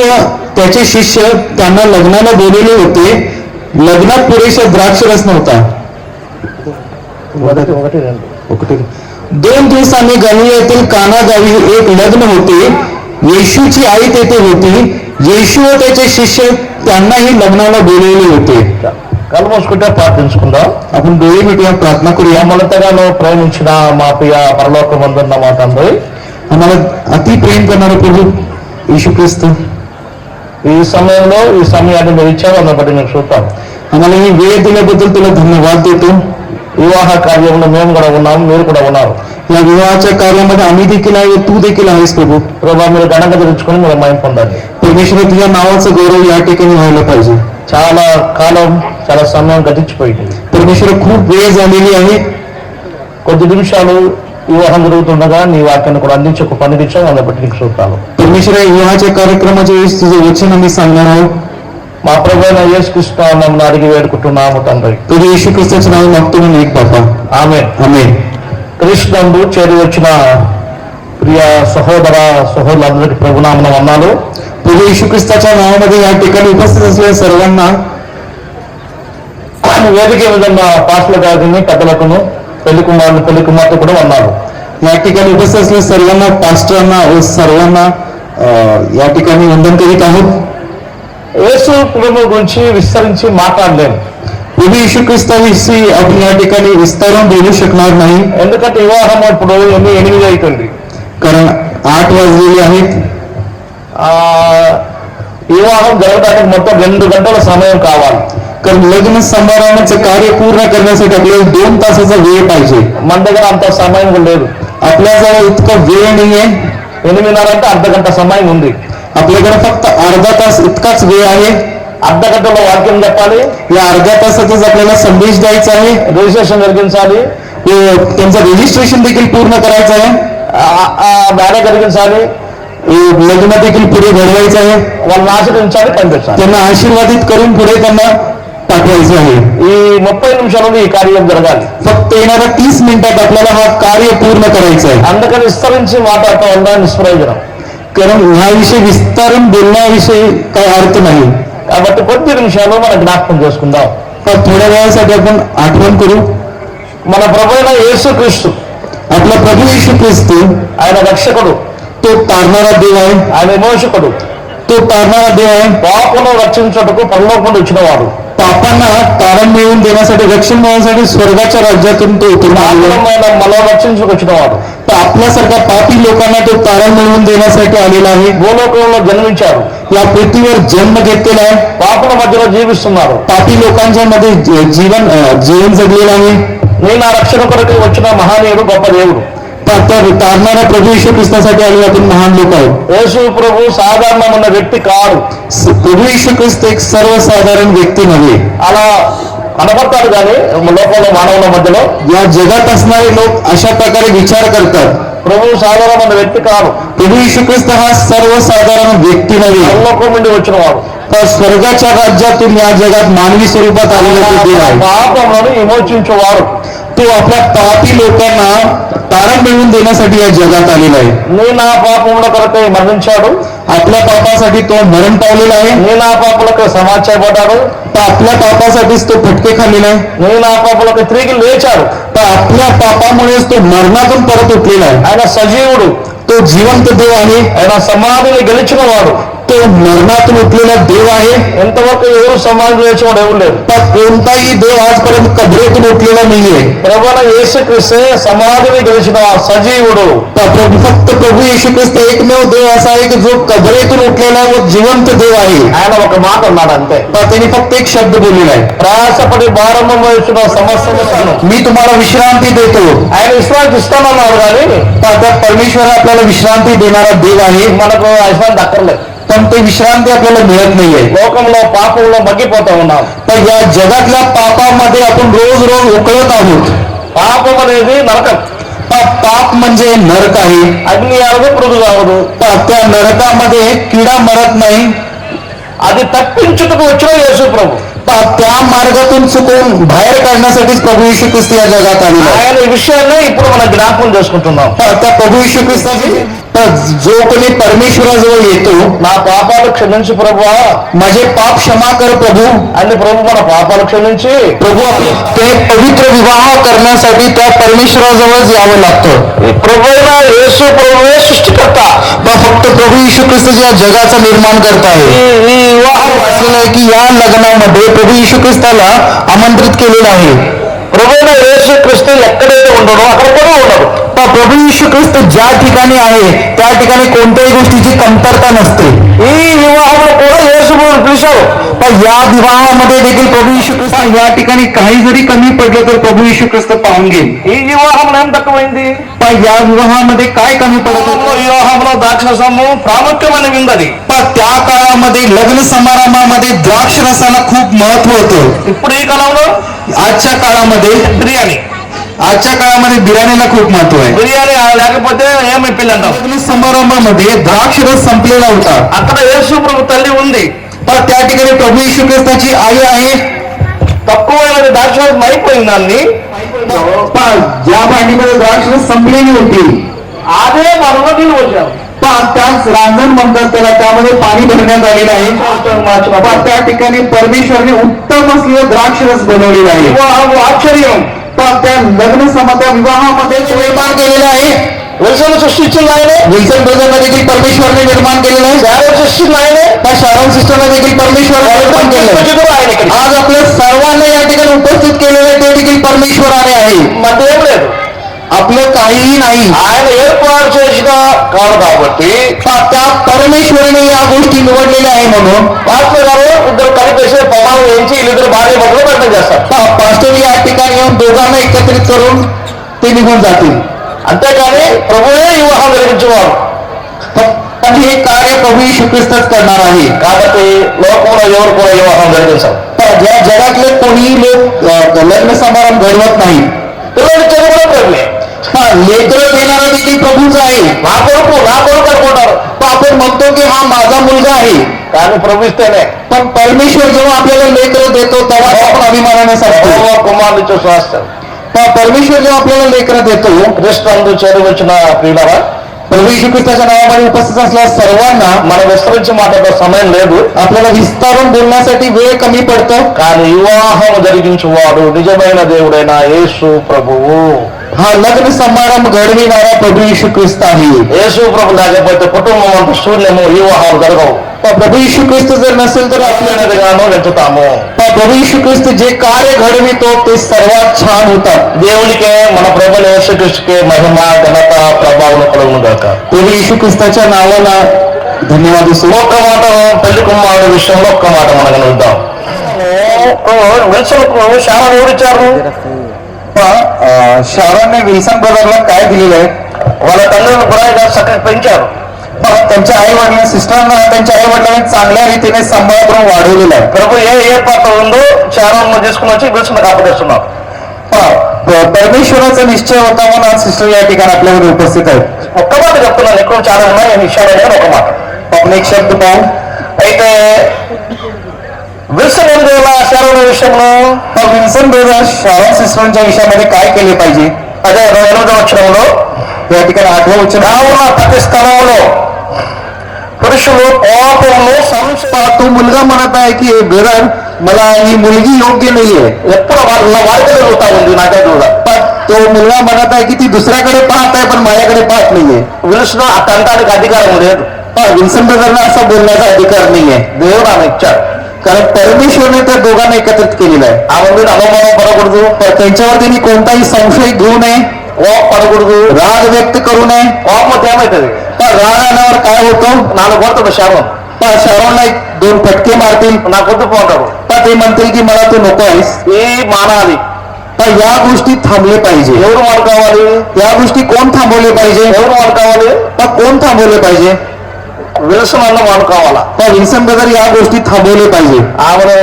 व त्याचे शिष्य त्यांना लग्नाला बोलवले होते. लग्नात पुरेसा द्राक्षरस नव्हता. 2 दिवसांनी गलिलेतील काना गावी एक लग्न होते. येशूची आई तेथे होती. येशू व त्याचे शिष्य त्यांनाही लग्नाला बोलवले होते. కళ్ళు మూసుకుంటే ప్రార్థించుకుందాం. आपण डोळे मिटूया, प्रार्थना करूया. మనతగాను ప్రేమించిన మా ప్రియ పరలోకమందున్న మా తండ్రి, आम्हाला अति प्रेम करणारे प्रभू येशू ख्रिस्त, ఈ సమయంలో ఈ సమయాన్ని మీరు ఇచ్చారన్న బట్టి నేను చూస్తాం. आम्हाला ही वेळ दिल्याबद्दल तुला धन्यवाद देतो. వివాహ కార్యంలో మేము కూడా ఉన్నాము, మీరు కూడా ఉన్నారు. या विवाहाच्या कार्यामध्ये आम्ही देखील आहे, तू देखील आहेस प्रभू. ప్రభా మీరు ఘనంగా తెచ్చుకొని మీరు మహిమ పొందండి. परमेश्वर तुझ्या नावाचं गौरव या ठिकाणी व्हायला पाहिजे. చాలా కాలం చాలా సమయం గతించిపోయింది. परमेश्वर खूप वेळ झालेली आहे. కొద్ది నిమిషాలు వివాహం జరుగుతుండగా నీ వాక్యాన్ని కూడా అందించి ఒక పని తెచ్చాం, దాన్ని బట్టి నీకు చూస్తాను. परमेश्वर या विवाहाच्या कार्यक्रमाच्या वेळेस तुझं वचन आम्ही सांगणार आहोत. మా ప్రభువైన యేసుక్రీస్తు నామమున అడిగి వేడుకుంటున్నాము తండ్రి. प्रभू येशू ख्रिस्ताच्या नावाने मागतो म्हणून एक बापा. ఆమేన్. आमेन. క్రీస్తునందు చేరి వచ్చిన ప్రియ సహోదర సహోదరులందరికీ ప్రభునామమున వందనాలు. प्रभू येशू ख्रिस्ताच्या नावामध्ये या ठिकाणी उपस्थित असलेल्या सर्वांना, వేదిక విధంగా పాస్టర్ గారిని పెద్దలకును పెళ్లి కుమారుని పెళ్లి కుమార్తె కూడా వందనాలు. या ठिकाणी उपस्थित असलेल्या सर्वांना, पास्टरांना व सर्वांना या ठिकाणी वंदन करीत आहोत. యేసు ప్రభు గురించి విస్తరించి మాట్లాడలేము. प्रभू येशू ख्रिस्ताविषयी आपण या ठिकाणी विस्तारून बोलू शकणार नाही, ఎందుకంటే వివాహం ఇప్పుడు 8 అవుతుంది. कारण 8 वाजलेले आहेत. వివాహం జరగడానికి మొత్తం 2 గంటల సమయం కావాలి. कारण लग्न समारंभाचं कार्य पूर्ण करण्यासाठी आपल्याला 2 तासाचा वेळ पाहिजे. మన దగ్గర అంత సమయం లేదు. आपल्याजवळ इतका वेळ नाहीये. 8:30 అంటే అర్ధ గంట సమయం ఉంది. आपल्याकडे फक्त अर्धा तास इतकाच वेळ आहे. అర్ధ గంటలో వాక్యం చెప్పాలి. या अर्ध्या तासातच आपल्याला संदेश द्यायचा आहे. రిజిస్ట్రేషన్ జరిగించాలి. त्यांचं रजिस्ट्रेशन देखील पूर्ण करायचं आहे. మ్యారేజ్ జరిగించాలి. लग्न देखील पुढे घडवायचं आहे. వాళ్ళని ఆశీర్వదించాలి, పంపించాలి. त्यांना आशीर्वादित करून पुढे त्यांना पाठवायचं आहे. ఈ 30 నిమిషాలలో ఈ కార్యం జరగాలి. फक्त येणाऱ्या 30 मिनिटात आपल्याला हा कार्य पूर्ण करायचं आहे. అందుకని విస్తరించి మాట్లాడటం వల్ల నిష్ప్రయోజనం. कारण ह्याविषयी विस्तारून बोलण्याविषयी काही अर्थ नाही. కాబట్టి కొద్ది నిమిషాలు మనం జ్ఞాపకం చేసుకుందాం. थोड्या वेळासाठी आपण आठवण करू. మన ప్రభువైన యేసుక్రీస్తు, आपला प्रभू येशू ख्रिस्त, ఆయన రక్షకుడు, तो तारणारा देव आहे. ఆయన విమోచకుడు, तो तारणारा देव आहे. పాపను రక్షించుటకు పరలోకం నుండి వచ్చినవాడు. पापांना कारण मिळवून देण्यासाठी, रक्षण मिळवण्यासाठी स्वर्गाच्या राज्यातून तो उतरून आलेला आहे. మనం రక్షించుకు వచ్చినవాడు. तर आपल्यासारख्या पापी लोकांना तो तारण मिळवून देण्यासाठी आलेला आहे. భూలోకంలో జన్మించాడు. या पृथ्वीवर जन्म घेतलेला आहे, పాపుల మధ్యలో జీవిస్తున్నారు. पापी लोकांच्या मध्ये जीवन जगलेलं आहे. నేను నా రక్షణ కొరకు వచ్చిన మహానీయుడు గొప్ప దేవుడు. तारणारा प्रभू येशू ख्रिस्तासाठी आलेले आपण महान लोक आहोत. యేసు ప్రభు సాధారణమైన వ్యక్తి కాదు. प्रभू येशू ख्रिस्त एक सर्वसाधारण व्यक्ती नव्हे. అలా కనపడతాడు కానీ లోకంలో మానవుల మధ్యలో या जगात असणारे लोक अशा प्रकारे विचार करतात. ప్రభు సాధారణమైన వ్యక్తి కాదు. प्रभू येशू ख्रिस्त हा सर्वसाधारण व्यक्ती नव्हे. పరలోకం నుండి వచ్చిన వాడు. तर स्वर्गाच्या राज्यातून या जगात मानवी स्वरूपात आलेला तो देव आहे. పాపములను విమోచించేవాడు. तो आपल्या पापी लोकांना तारण मिळवून देण्यासाठी या जगात आलेला आहे. నీ నా పాపముల కొరకై మరణించాడు. आपल्या पापासाठी तो मरण पावलेला आहे. నీ నా పాపలకు సమాధి చేయబడ్డాడు. तर आपल्या पापासाठीच तो फटके खाल्लेला आहे. నీ నా పాపలకు తిరిగి లేచాడు. तर आपल्या पापामुळेच तो मरणातून परत उठलेला आहे. ఆయన సజీవుడు. तो जिवंत देव आहे. ఆయన సమాధిని గెలిచిన వాడు. तो मरणातून उठलेला देव आहे. ఎంతవరకు ఎవరు సమాధి లేచివాడు ఎవరు లేరు. तर कोणताही देव आजपर्यंत कबरेतून उठलेला नाहीये. ప్రభువైన యేసుక్రీస్తే సమాధిని గెలిచిన సజీవుడు. तर फक्त प्रभू येशू ख्रिस्त एकमेव देव असा आहे की जो कबरेतून उठलेला व जिवंत देव आहे. ఆయన ఒక మాట అన్నాడు అంతే. तर त्यांनी फक्त एक शब्द बोललेला आहे, ప్రయాసపడి భారము మోస్తున్న సమస్యలను मी तुम्हाला विश्रांती देतो. ఆయన విశ్రాంతి ఇస్తానన్నాడు కానీ तर आता परमेश्वर आपल्याला विश्रांती देणारा देव आहे. మనకు విశ్రాంతి అక్కర్లేదు. पण ते विश्रांती आपल्याला मिळत नाहीये. లోకంలో పాపంలో మగ్గిపోతా ఉన్నాం. तर या जगातल्या पापामध्ये आपण रोज उकळत आहोत. పాపం అనేది నరకం. पाप म्हणजे नरक आहे. అగ్ని ఆగదు, పురుగు ఆగదు. त्या नरकामध्ये किडा मरत नाही. అది తప్పించుటకు వచ్చిన యేసు ప్రభు. त्या मार्गातून चुकून बाहेर काढण्यासाठीच प्रभू येशू ख्रिस्त या जगात आलेला आहे. ఆయన ఈ విషయాన్ని ఇప్పుడు మనం జ్ఞాపకం చేసుకుంటున్నాం. त्या प्रभू येशू ख्रिस्ताची जो कोणी परमेश्वराजवळ येतो, నా పాపాలు క్షమించు ప్రభువా, माझे पाप क्षमा कर प्रभू. అని ప్రభు మన పాపాలు క్షమించి प्रभू ते पवित्र विवाह करण्यासाठी त्या परमेश्वराजवळच यावं लागतं. ప్రభు అయిన యేసు ప్రభువే సృష్టికర్త. फक्त प्रभू येशू ख्रिस्त या जगाचा निर्माण करता आहे. ఈ వివాహం वाचलेलं आहे की या लग्नामध्ये प्रभू येशू ख्रिस्ताला आमंत्रित केलेलं आहे. ప్రభు అయిన యేసు క్రీస్తు ఎక్కడైతే ఉండడో అక్కడ కూడా ఉండడు. प्रभू येशू ख्रिस्त ज्या ठिकाणी आहे त्या ठिकाणी कोणत्याही गोष्टीची कमतरता नसते. ఈ వివాహంలో కూడా యేసు ప్రభువును పిలిచాడు. पण या विवाहामध्ये देखील प्रभू येशू ख्रिस्त या ठिकाणी काही जरी कमी पडलं तर प्रभू येशू ख्रिस्त पाहून घेईल. ఈ వివాహంలో ఏం తక్కువైంది? पण या विवाहामध्ये काय कमी पडत होतं? వివాహంలో ద్రాక్షరసము ప్రాముఖ్యమైన విందది. पण त्या काळामध्ये लग्न समारंभामध्ये द्राक्ष रसाला खूप महत्व होतं. ఇప్పుడు ఈ కాలంలో आजच्या काळामध्ये బిర్యానీ बिर्याणीला खूप महत्व आहे. బిర్యానీ లేకపోతే ఏమైపోయింది అంటాం. लग्न समारंभामध्ये द्राक्ष रस संपलेला होता. అక్కడ యేసు ప్రభు తల్లి ఉంది. पण त्या ठिकाणी प्रभू येशू ख्रिस्ताची आई आहे. తక్కువైనది ద్రాక్షరసం అయిపోయింది దాన్ని. पण ज्या भांडीमध्ये द्राक्ष रस संपलेली होती అదే మనలో నీళ్ళు వచ్చాం. पण त्याच रांजण म्हणतात त्याला, त्यामध्ये पाणी भरण्यात आलेलं आहे. पण त्या ठिकाणी परमेश्वरने उत्तम असलेलं द्राक्ष रस बनवलेला आहे. వివాహము ఆశ్చర్యం. पण त्या त्या विवाहामध्ये निर्माण केलेलं आहे. విల్సన్ సృష్టించింది ఆయనే. विल्सन ब्रदरला देखील परमेश्वरने निर्माण केलेलं आहे. శారద సృష్టించింది ఆయనే. त्या शारोन सिस्टरला देखील परमेश्वरने निर्माण केलेलं आहे. आज आपल्या सर्वांना या ठिकाणी उपस्थित केलेले ते देखील परमेश्वराने आहे. మధ్య ఏం లేదు. आपलं काहीही नाही. ఆయన ఏర్పాటు చేసిన కాదు కాబట్టి त्या परमेश्वराने या गोष्टी निवडलेल्या आहे म्हणून పాస్టర్ గారు ఇద్దరు కలిపేసి ప్రమాణం వేయించి వీళ్ళిద్దరు భార్య భర్తలు ప్రయత్నం చేస్తారు. पास्टर या ठिकाणी येऊन दोघांना एकत्रित करून ते निघून जातील. అంతేకాని ప్రభువే వివాహం జరిగించేవాడు. पण हे कार्य प्रभू येशू ख्रिस्तच करणार आहे. కాబట్టి లోకంలో ఎవరు కూడా వివాహం జరిగించారు. या जगातले कोणीही लोक लग्न समारंभ घडवत नाही. పిల్లలు చదువు ప్రభువే. लेकरं देणारा देखील प्रभूच आहे. నా కొడుకు అనుకుంటారు. आपण म्हणतो की हा माझा मुलगा आहे. కానీ ప్రభు ఇస్తేనే. पण परमेश्वर जेव्हा आपल्याला लेकरं देतो तेव्हा आपण अभिमानाने सांगतो. కుమారునిచ్చు స్వాస్థ్యం. परमेश्वर जेव्हा आपल्याला लेकरं देतो, క్రీస్తు అందు చేరి వచ్చిన ప్రియులారా, प्रभू येशू ख्रिस्ताच्या नावामध्ये उपस्थित असलेल्या सर्वांना మనం విస్తరించి మాట్లాడే సమయం లేదు. आपल्याला विस्तारून बोलण्यासाठी वेळ कमी पडतो. కానీ వివాహం జరిగించువాడు నిజమైన దేవుడైన యేసు ప్రభువు. हा लग्न समारंभ घडविणारा प्रभू येशू ख्रिस्त आहे. యేసు ప్రభు లేకపోతే కుటుంబం అంత శూన్యము, వివాహాలు జరగవు. प्रभू येशू ख्रिस्त जर नसेल तर గాను వెతుతాము. प्रभू येशू ख्रिस्त जे कार्य घडवितो ते सर्वात छान होतात. దేవునికే మన ప్రభు యేసు క్రీస్తుకే మహిమ ఘనత ప్రభావం కలుగును గాక. प्रभू येशू ख्रिस्ताच्या नावाला ధన్యవాదిస్తూ ఒక్క మాట పెళ్లి కుమారుడు విషయంలో ఒక్క మాట మనకు చూద్దాం. విల్సన్కు శారా ఎవరిచ్చారు? शाराने विल्सन ब्रदरला काय दिलेलं आहे? వాళ్ళ తల్లిని కూడా చక్కగా పెంచారు. त्यांच्या आई वडिलांना सिस्टरना त्यांच्या आई वडिलांनी चांगल्या रीतीने सांभाळ करून वाढवलेलं आहे. ప్రభు ఏ ఏర్పాటు ఉందో శారాను తీసుకుని వచ్చి విల్సన్ కాపాడేస్తున్నారు. परमेश्वराचा निश्चय होता म्हणून आज सिस्टर या ठिकाणी आपल्याकडे उपस्थित आहेत. ఒక్క మాట చెప్తున్నాను, ఎక్కువ చాలా ఉన్నాయి విషయాలు అయితే ఒక మాట. आपण एक शब्द पाहू. అయితే విల్సన్ ఏం చేయాలి శారాల విషయంలో? विल्सन ब्रदर शारा सिस्टरच्या विषयामध्ये काय केले पाहिजे? అదే 8వ వచనంలో या ठिकाणी 8వ वचन రావున్న ప్రతి స్థలంలో పురుషులు పాపంలో तो मुलगा म्हणत आहे की ब्रदर मला ही मुलगी योग्य नाहीये. ఎప్పుడు వాడికి జరుగుతా ఉంది నాకే కూడా. तो मुलगा म्हणत आहे की ती दुसऱ्याकडे पाहत आहे पण माझ्याकडे पाहत नाहीये. విల్సన్ అట్టడానికి అధికారం లేదు. विल्सन ब्रदरला असा बोलण्याचा अधिकार नाहीये. దేవుడు ఆమె ఇచ్చాడు. कारण परमेश्वरने त्या दोघांना एकत्रित केलेलं आहे. ఆమె మీద అనుమానం పడకూడదు, त्यांच्यावर त्यांनी कोणताही संशय घेऊ नये, కోప పడకూడదు, राग व्यक्त करू नये. కోపం ఏమవుతుంది? राग आल्यावर काय होतं? నాలుగు కొడుతుంది శాపం. शारोनला 2 फटके मारतील. నాకు వద్దు పోతాడు. ते म्हणतील की मला तू नको आहेस. ఈ మానాలి. या गोष्टी थांबले पाहिजे. ఎవరు మాట కావాలి? या गोष्टी कोण थांबवले पाहिजे? ఎవరు మాట కావాలి? कोण थांबवले पाहिजे? విల్సన్ అన్న మాట కావాలా? विल्सन ब्रदर या गोष्टी थांबवले पाहिजे. ఆమెను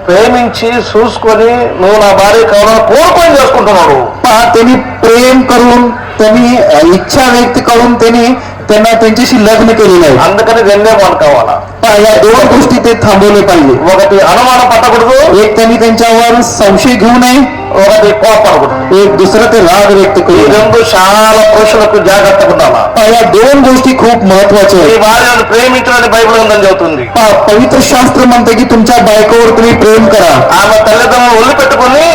ప్రేమించి చూసుకొని నువ్వు నా భార్య కావాలని కోరుకొని చేసుకుంటున్నాడు. त्यांनी प्रेम करून त्यांनी इच्छा व्यक्त करून त्यांना त्यांच्याशी लग्न केलेलं आहे. అందుకని రెండే మాట కావాలా? या 2 गोष्टी ते थांबवले पाहिजे. ఒకటి అనుమానం పట్టకూడదు, एक त्यांनी त्यांच्यावर संशय घेऊ नये, ఒకటి కోపడకూడదు. एक दुसरं ते राग व्यक्त ఈ करू नये. రెండు చాలా పురుషులకు జాగ్రత్తగా ఉండాలా. या 2 गोष्टी खूप महत्वाच्या ఈ आहेत. భార్యను ప్రేమించడానికి బైబిల్ ఉందని చెబుతుంది. पवित्र शास्त्र म्हणते की तुमच्या बायकोवर तुम्ही प्रेम करा. ఆమె తల్లిదండ్రులు వదిలిపెట్టుకుని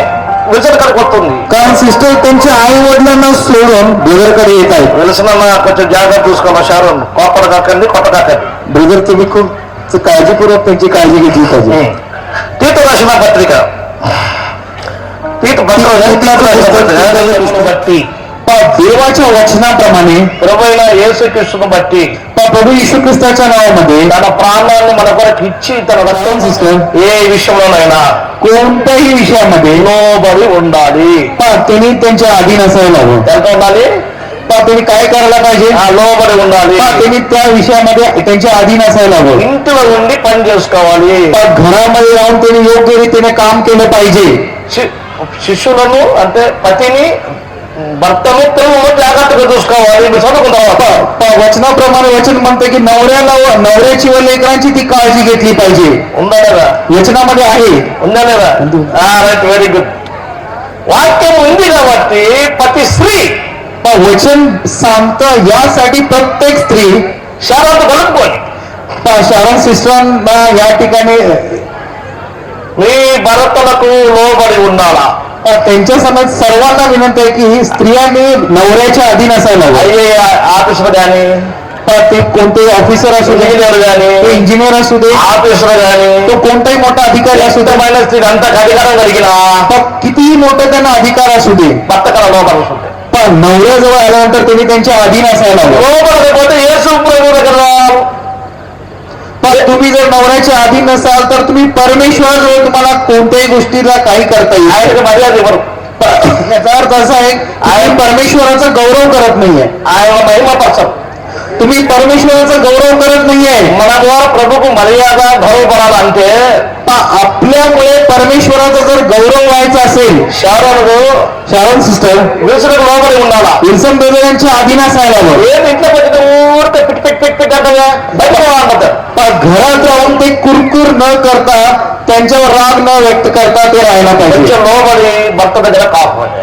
విల్సన్ కడికి వస్తుంది. कारण सिस्टर त्यांच्या आई वडिलांना सोडून ब्रदरकडे येत आहेत. విల్సన్ అన్న కొంచెం జాగ్రత్త చూసుకోమా శారన్, కోపడకాకండి, కొట్టకాకండి. ब्रदर तुम्ही खूप काळजीपूर्वक त्यांची काळजी घेतली पाहिजे. తీతు రాసిన పత్రిక, తీతు పత్రిక బట్టి देवाच्या वचनाप्रमाणे ప్రభు అయిన యేసుక్రీస్తును బట్టి प्रभू येशू ख्रिस्ताच्या नावामध्ये తన ప్రాణాన్ని మన కొరకు ఇచ్చి తన రక్తం सिस्टर ఏ విషయంలోనైనా कोणत्याही विषयामध्ये లోబడి ఉండాలి. त्यांनी त्यांच्या अधीन असायला हवं. ఎంత ఉండాలి? त्यांनी काय करायला पाहिजे? లోబడి ఉండాలి. त्यांनी त्या विषयामध्ये त्यांच्या अधीन असायला हवं. ఇంట్లో ఉండి పని చేసుకోవాలి. घरामध्ये राहून त्यांनी योग्य रीतीने काम केलं पाहिजे. శిష్యులను అంటే పతిని భర్తను పిల్లలను జాగ్రత్తగా చూసుకోవాలి. చదువుకుంటావా? वचनाप्रमाणे वचन म्हणते की नवऱ्याची व लेकरांची ती काळजी घेतली पाहिजे. ఉందా లేదా? वचनामध्ये आहे. ఉందా లేదా? Right, very good. వాక్యం ఉంది కాబట్టి ప్రతి స్త్రీ वचन सांगतं यासाठी प्रत्येक स्त्री శారద కలుపుకోండి. शारण सिस्टरांना या ठिकाणी మీ భర్తలకు లోబడి ఉండాలా. त्यांच्या समोर सर्वांना विनंती आहे की स्त्रियांनी नवऱ्याच्या अधीन असायला हवं. అయ్యే ఆఫీసర్ కానీ, ते कोणते ऑफिसर असू दे, ఇంజనీర్ కానీ, इंजिनियर असू दे, ఆఫీసర్ కానీ, तो कोणताही मोठा अधिकारी असू दे, శుద్ధమైన స్త్రీ అంత అధికారం కలిగిన कितीही मोठा त्यांना अधिकार असू दे, భర్తకల లోపడుతుంది. पण नवऱ्याजवळ आल्यानंतर त्यांनी त्यांच्या अधीन असायला हवं. లోపడకపోతే యేసు ప్రభు దగ్గర पण तुम्ही जर नवऱ्याच्या अधीन नसाल तर तुम्ही परमेश्वराजवळ तुम्हाला कोणत्याही गोष्टीला काही करता येईल. ఆయనకు మర్యాద ఇవ్వరు. याचा अर्थ असा आहे की परमेश्वराचा गौरव करत नाहीये. ఆయన మహిమపరచరు. तुम्ही परमेश्वराचा गौरव करत नाहीये. మన ద్వారా ప్రభుకు మర్యాద గౌరవపడాలంటే आपल्यामुळे परमेश्वराचा जर गौरव व्हायचा असेल, शारोन सिस्टर విల్సన్కు లోబడి ఉండాలా. विल्सन ब्रदर यांच्या अधीन असायला हवं. ఏది ఇంట్లో పెట్టి ఊరికే పిట్ పిట్ పిట్ పిట్ అంటే బయట అంటారు. घरात राहून ते कुरकुर न करता त्यांच्यावर राग न व्यक्त करता ते राहायला पाहिजे. కొంచెం లోబడి భర్త దగ్గర కాకపోతే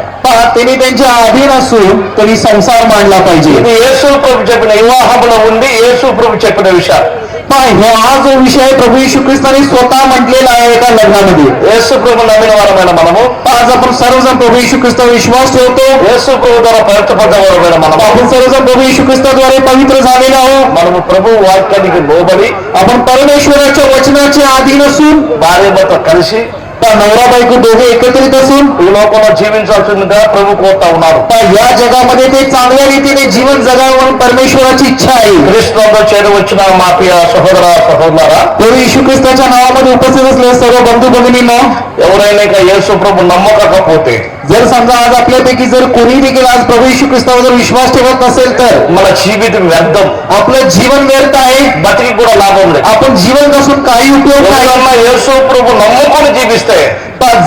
त्यांनी त्यांच्या अधीन असून त्यांनी संसार मांडला पाहिजे. ఇది యేసు ప్రభు చెప్పిన వివాహంలో ఉండి యేసు ప్రభు చెప్పిన విషయాలు. हा जो विषय प्रभू येशू ख्रिस्ताने स्वतः म्हटलेला आहे एका लग्नामध्ये. యేసు ప్రభు నమ్మిన వారమైన మనము आज आपण सर्वजण प्रभू येशू ख्रिस्तावर विश्वास ठेवतो. యేసు ప్రభు ద్వారా పవిత్రపరచబడిన మనము आपण सर्वजण प्रभू येशू ख्रिस्ताद्वारे पवित्र झालेलो आहोत. మనము ప్రభు వాక్యానికి లోబడి आपण परमेश्वराच्या वचनाचे अधीन असून భార్య భర్త కలిసి नवरा बायको दोघे एकत्रित असून ఈ లోకంలో జీవించాల్సిందిగా ప్రభు కోరుతా ఉన్నారు. या जगामध्ये ते चांगल्या रीतीने जीवन जगावं म्हणून परमेश्वराची इच्छा आहे. క్రీస్తులో చేరి వచ్చిన మా ప్రియ సహోదర సహోదరులారా, प्रभू येशू ख्रिस्ताच्या नावामध्ये उपस्थित असलेल्या सर्व बंधू भगिनींनो, ఎవరైనా ఇక యేసు ప్రభు నమ్మకపోతే, जर समजा आज आपल्यापैकी जर कोणी देखील आज प्रभू येशू ख्रिस्तावर जर विश्वास ठेवत नसेल तर మన జీవితం వ్యర్థం, आपलं जीवन व्यर्थ आहे. బతికి కూడా లాభం లేదు. आपण जीवन नसून काही उपयोग नाही. ఎవరన్నా యేసు ప్రభు నమ్ముకొని జీవిస్తే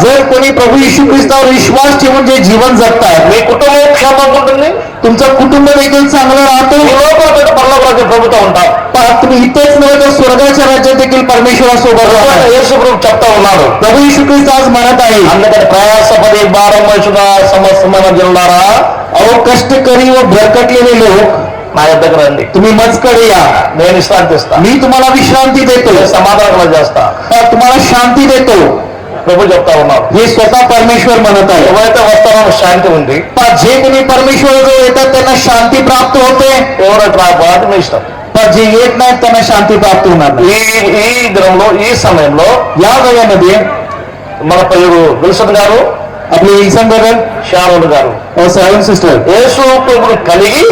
जर कोणी प्रभू येशू ख्रिस्तावर विश्वास ठेवून जे जीवन जगतात, మీ కుటుంబం క్షేమంగా ఉంటుంది, तुमचं कुटुंब देखील चांगलं राहतो. ఈ లోపల పరలోక రాజ్య ప్రభుత్వం ఉంటాం. तुम्ही इथेच नव्हे तर स्वर्गाच्या राज्यात देखील परमेश्वरासोबत राहता. యేసు ప్రభు చెప్తా ఉన్నారు, प्रभू येशू ख्रिस्त आज म्हणत आहे, అందుకని ప్రయాసపడి భారం మోసిన సమస్తమైన జనులారా, अहो कष्टकरी व भरकटलेले लोक నా దగ్గర రండి, तुम्ही मजकडे या, నేను విశ్రాంతి ఇస్తా, मी तुम्हाला विश्रांती देतो, సమాధానం చేస్తా, तुम्हाला शांती देतो. ప్రభు చెప్తా ఉన్నారు. हे स्वतः परमेश्वर म्हणत आहे. ఎవరైతే వస్తారో శాంతి ఉంది, जे कोणी परमेश्वराजवळ येतात त्यांना शांती प्राप्त होते. ఎవరైతే రాబోదు మీ ఇష్టం. पण जे येत नाहीत त्यांना शांती प्राप्त होणार नाही. ఈ దినంలో ఈ సమయంలో या वेळेमध्ये మన పేరు విల్సన్ గారు, आपले विल्सन ब्रदर, షారోన్ గారు सायरन सिस्टर యేసు ప్రభువును కలిగి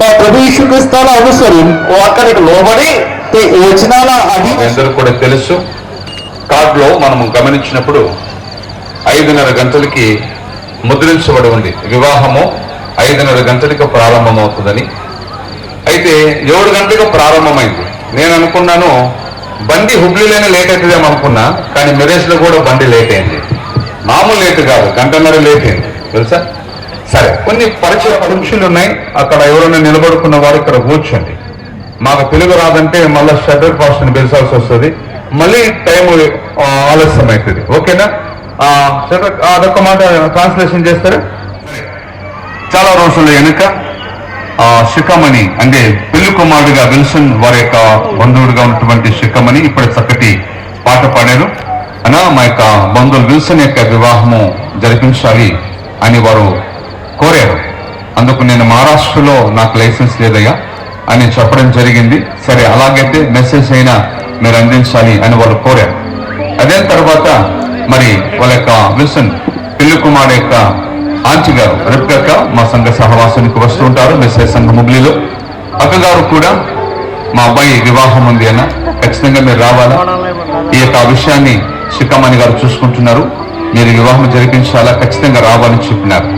प्रभू येशू ख्रिस्ताला अनुसरून అక్కడికి లోబడి ते वचनाला आधी అందరూ కూడా తెలుసు, కార్డులో మనము గమనించినప్పుడు 5:30 గంటలకి ముద్రించబడి ఉంది, వివాహము 5:30 గంటలకు ప్రారంభమవుతుందని. అయితే 7 గంటలకు ప్రారంభమైంది. నేను అనుకున్నాను బండి హుబ్లీలోనే లేట్ అవుతుందేమో అనుకున్నా, కానీ మెరేజ్లో కూడా బండి లేట్ అయింది. మామూలు లేట్ కాదు, గంటన్నర లేట్ అయింది తెలుసా. సరే, కొన్ని పరిచయ పరీక్షలు ఉన్నాయి, అక్కడ ఎవరైనా నిలబడుకున్న వారు ఇక్కడ కూర్చోండి. మాకు తెలుగు రాదంటే మళ్ళీ షెడ్యూల్ పాస్ట్ని పిలిచాల్సి వస్తుంది, మళ్ళీ టైం ఆలస్యం అవుతుంది. ఓకేనా? అదొక మాట ట్రాన్స్లేషన్ చేస్తారా? చాలా రోజుల వెనుక శిఖమణి అంటే పెళ్లి కుమారుడిగా విల్సన్ వారి యొక్క బంధువుడిగా ఉన్నటువంటి శిఖమణి ఇప్పుడు చక్కటి పాట పాడారు. అనా మా యొక్క బంధువులు విల్సన్ యొక్క వివాహము జరిపించాలి అని వారు కోరారు. అందుకు నేను మహారాష్ట్రలో నాకు లైసెన్స్ లేదయ్యా అని చెప్పడం జరిగింది. సరే, అలాగైతే మెసేజ్ అయినా మీరు అందించాలి అని వాళ్ళు కోరారు. అదే తర్వాత మరి వాళ్ళ యొక్క విల్సన్ పెళ్లి కుమారుడు యొక్క ఆంటీ గారు రెప్కక్క మా సంఘ సహవాసానికి వస్తూ ఉంటారు, మెసేజ్ సంఘ ముగ్లీలో. అక్కగారు కూడా మా అబ్బాయి వివాహం ఉంది అన్న, ఖచ్చితంగా మీరు రావాలా, ఈ యొక్క విషయాన్ని శిఖామణి గారు చూసుకుంటున్నారు, మీరు వివాహం జరిపించాలా, ఖచ్చితంగా రావాలని చెప్పినారు.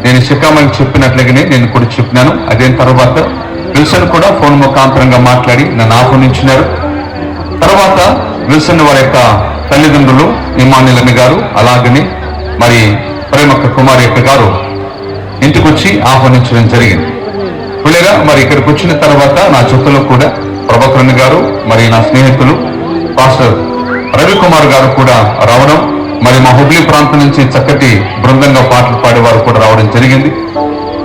నేను శిఖామణి చెప్పినట్లుగానే నేను కూడా చెప్పినాను. అదే తర్వాత విల్సన్ కూడా ఫోన్ ముఖాంతరంగా మాట్లాడి నన్ను ఆహ్వానించినారు. తర్వాత విల్సన్ వారి యొక్క తల్లిదండ్రులు ఇమానుయేల్ గారు, అలాగనే మరి ప్రేమక్క కుమారి యొక్క గారు ఇంటికి వచ్చి ఆహ్వానించడం జరిగింది. పిల్లగా మరి ఇక్కడికి వచ్చిన తర్వాత నా చుట్టలో కూడా ప్రభాకరన్ గారు, మరి నా స్నేహితులు పాస్టర్ రవికుమార్ గారు కూడా రావడం, మరి మా హుబ్లీ ప్రాంతం నుంచి చక్కటి బృందంగా పాటలు పాడేవారు కూడా రావడం జరిగింది.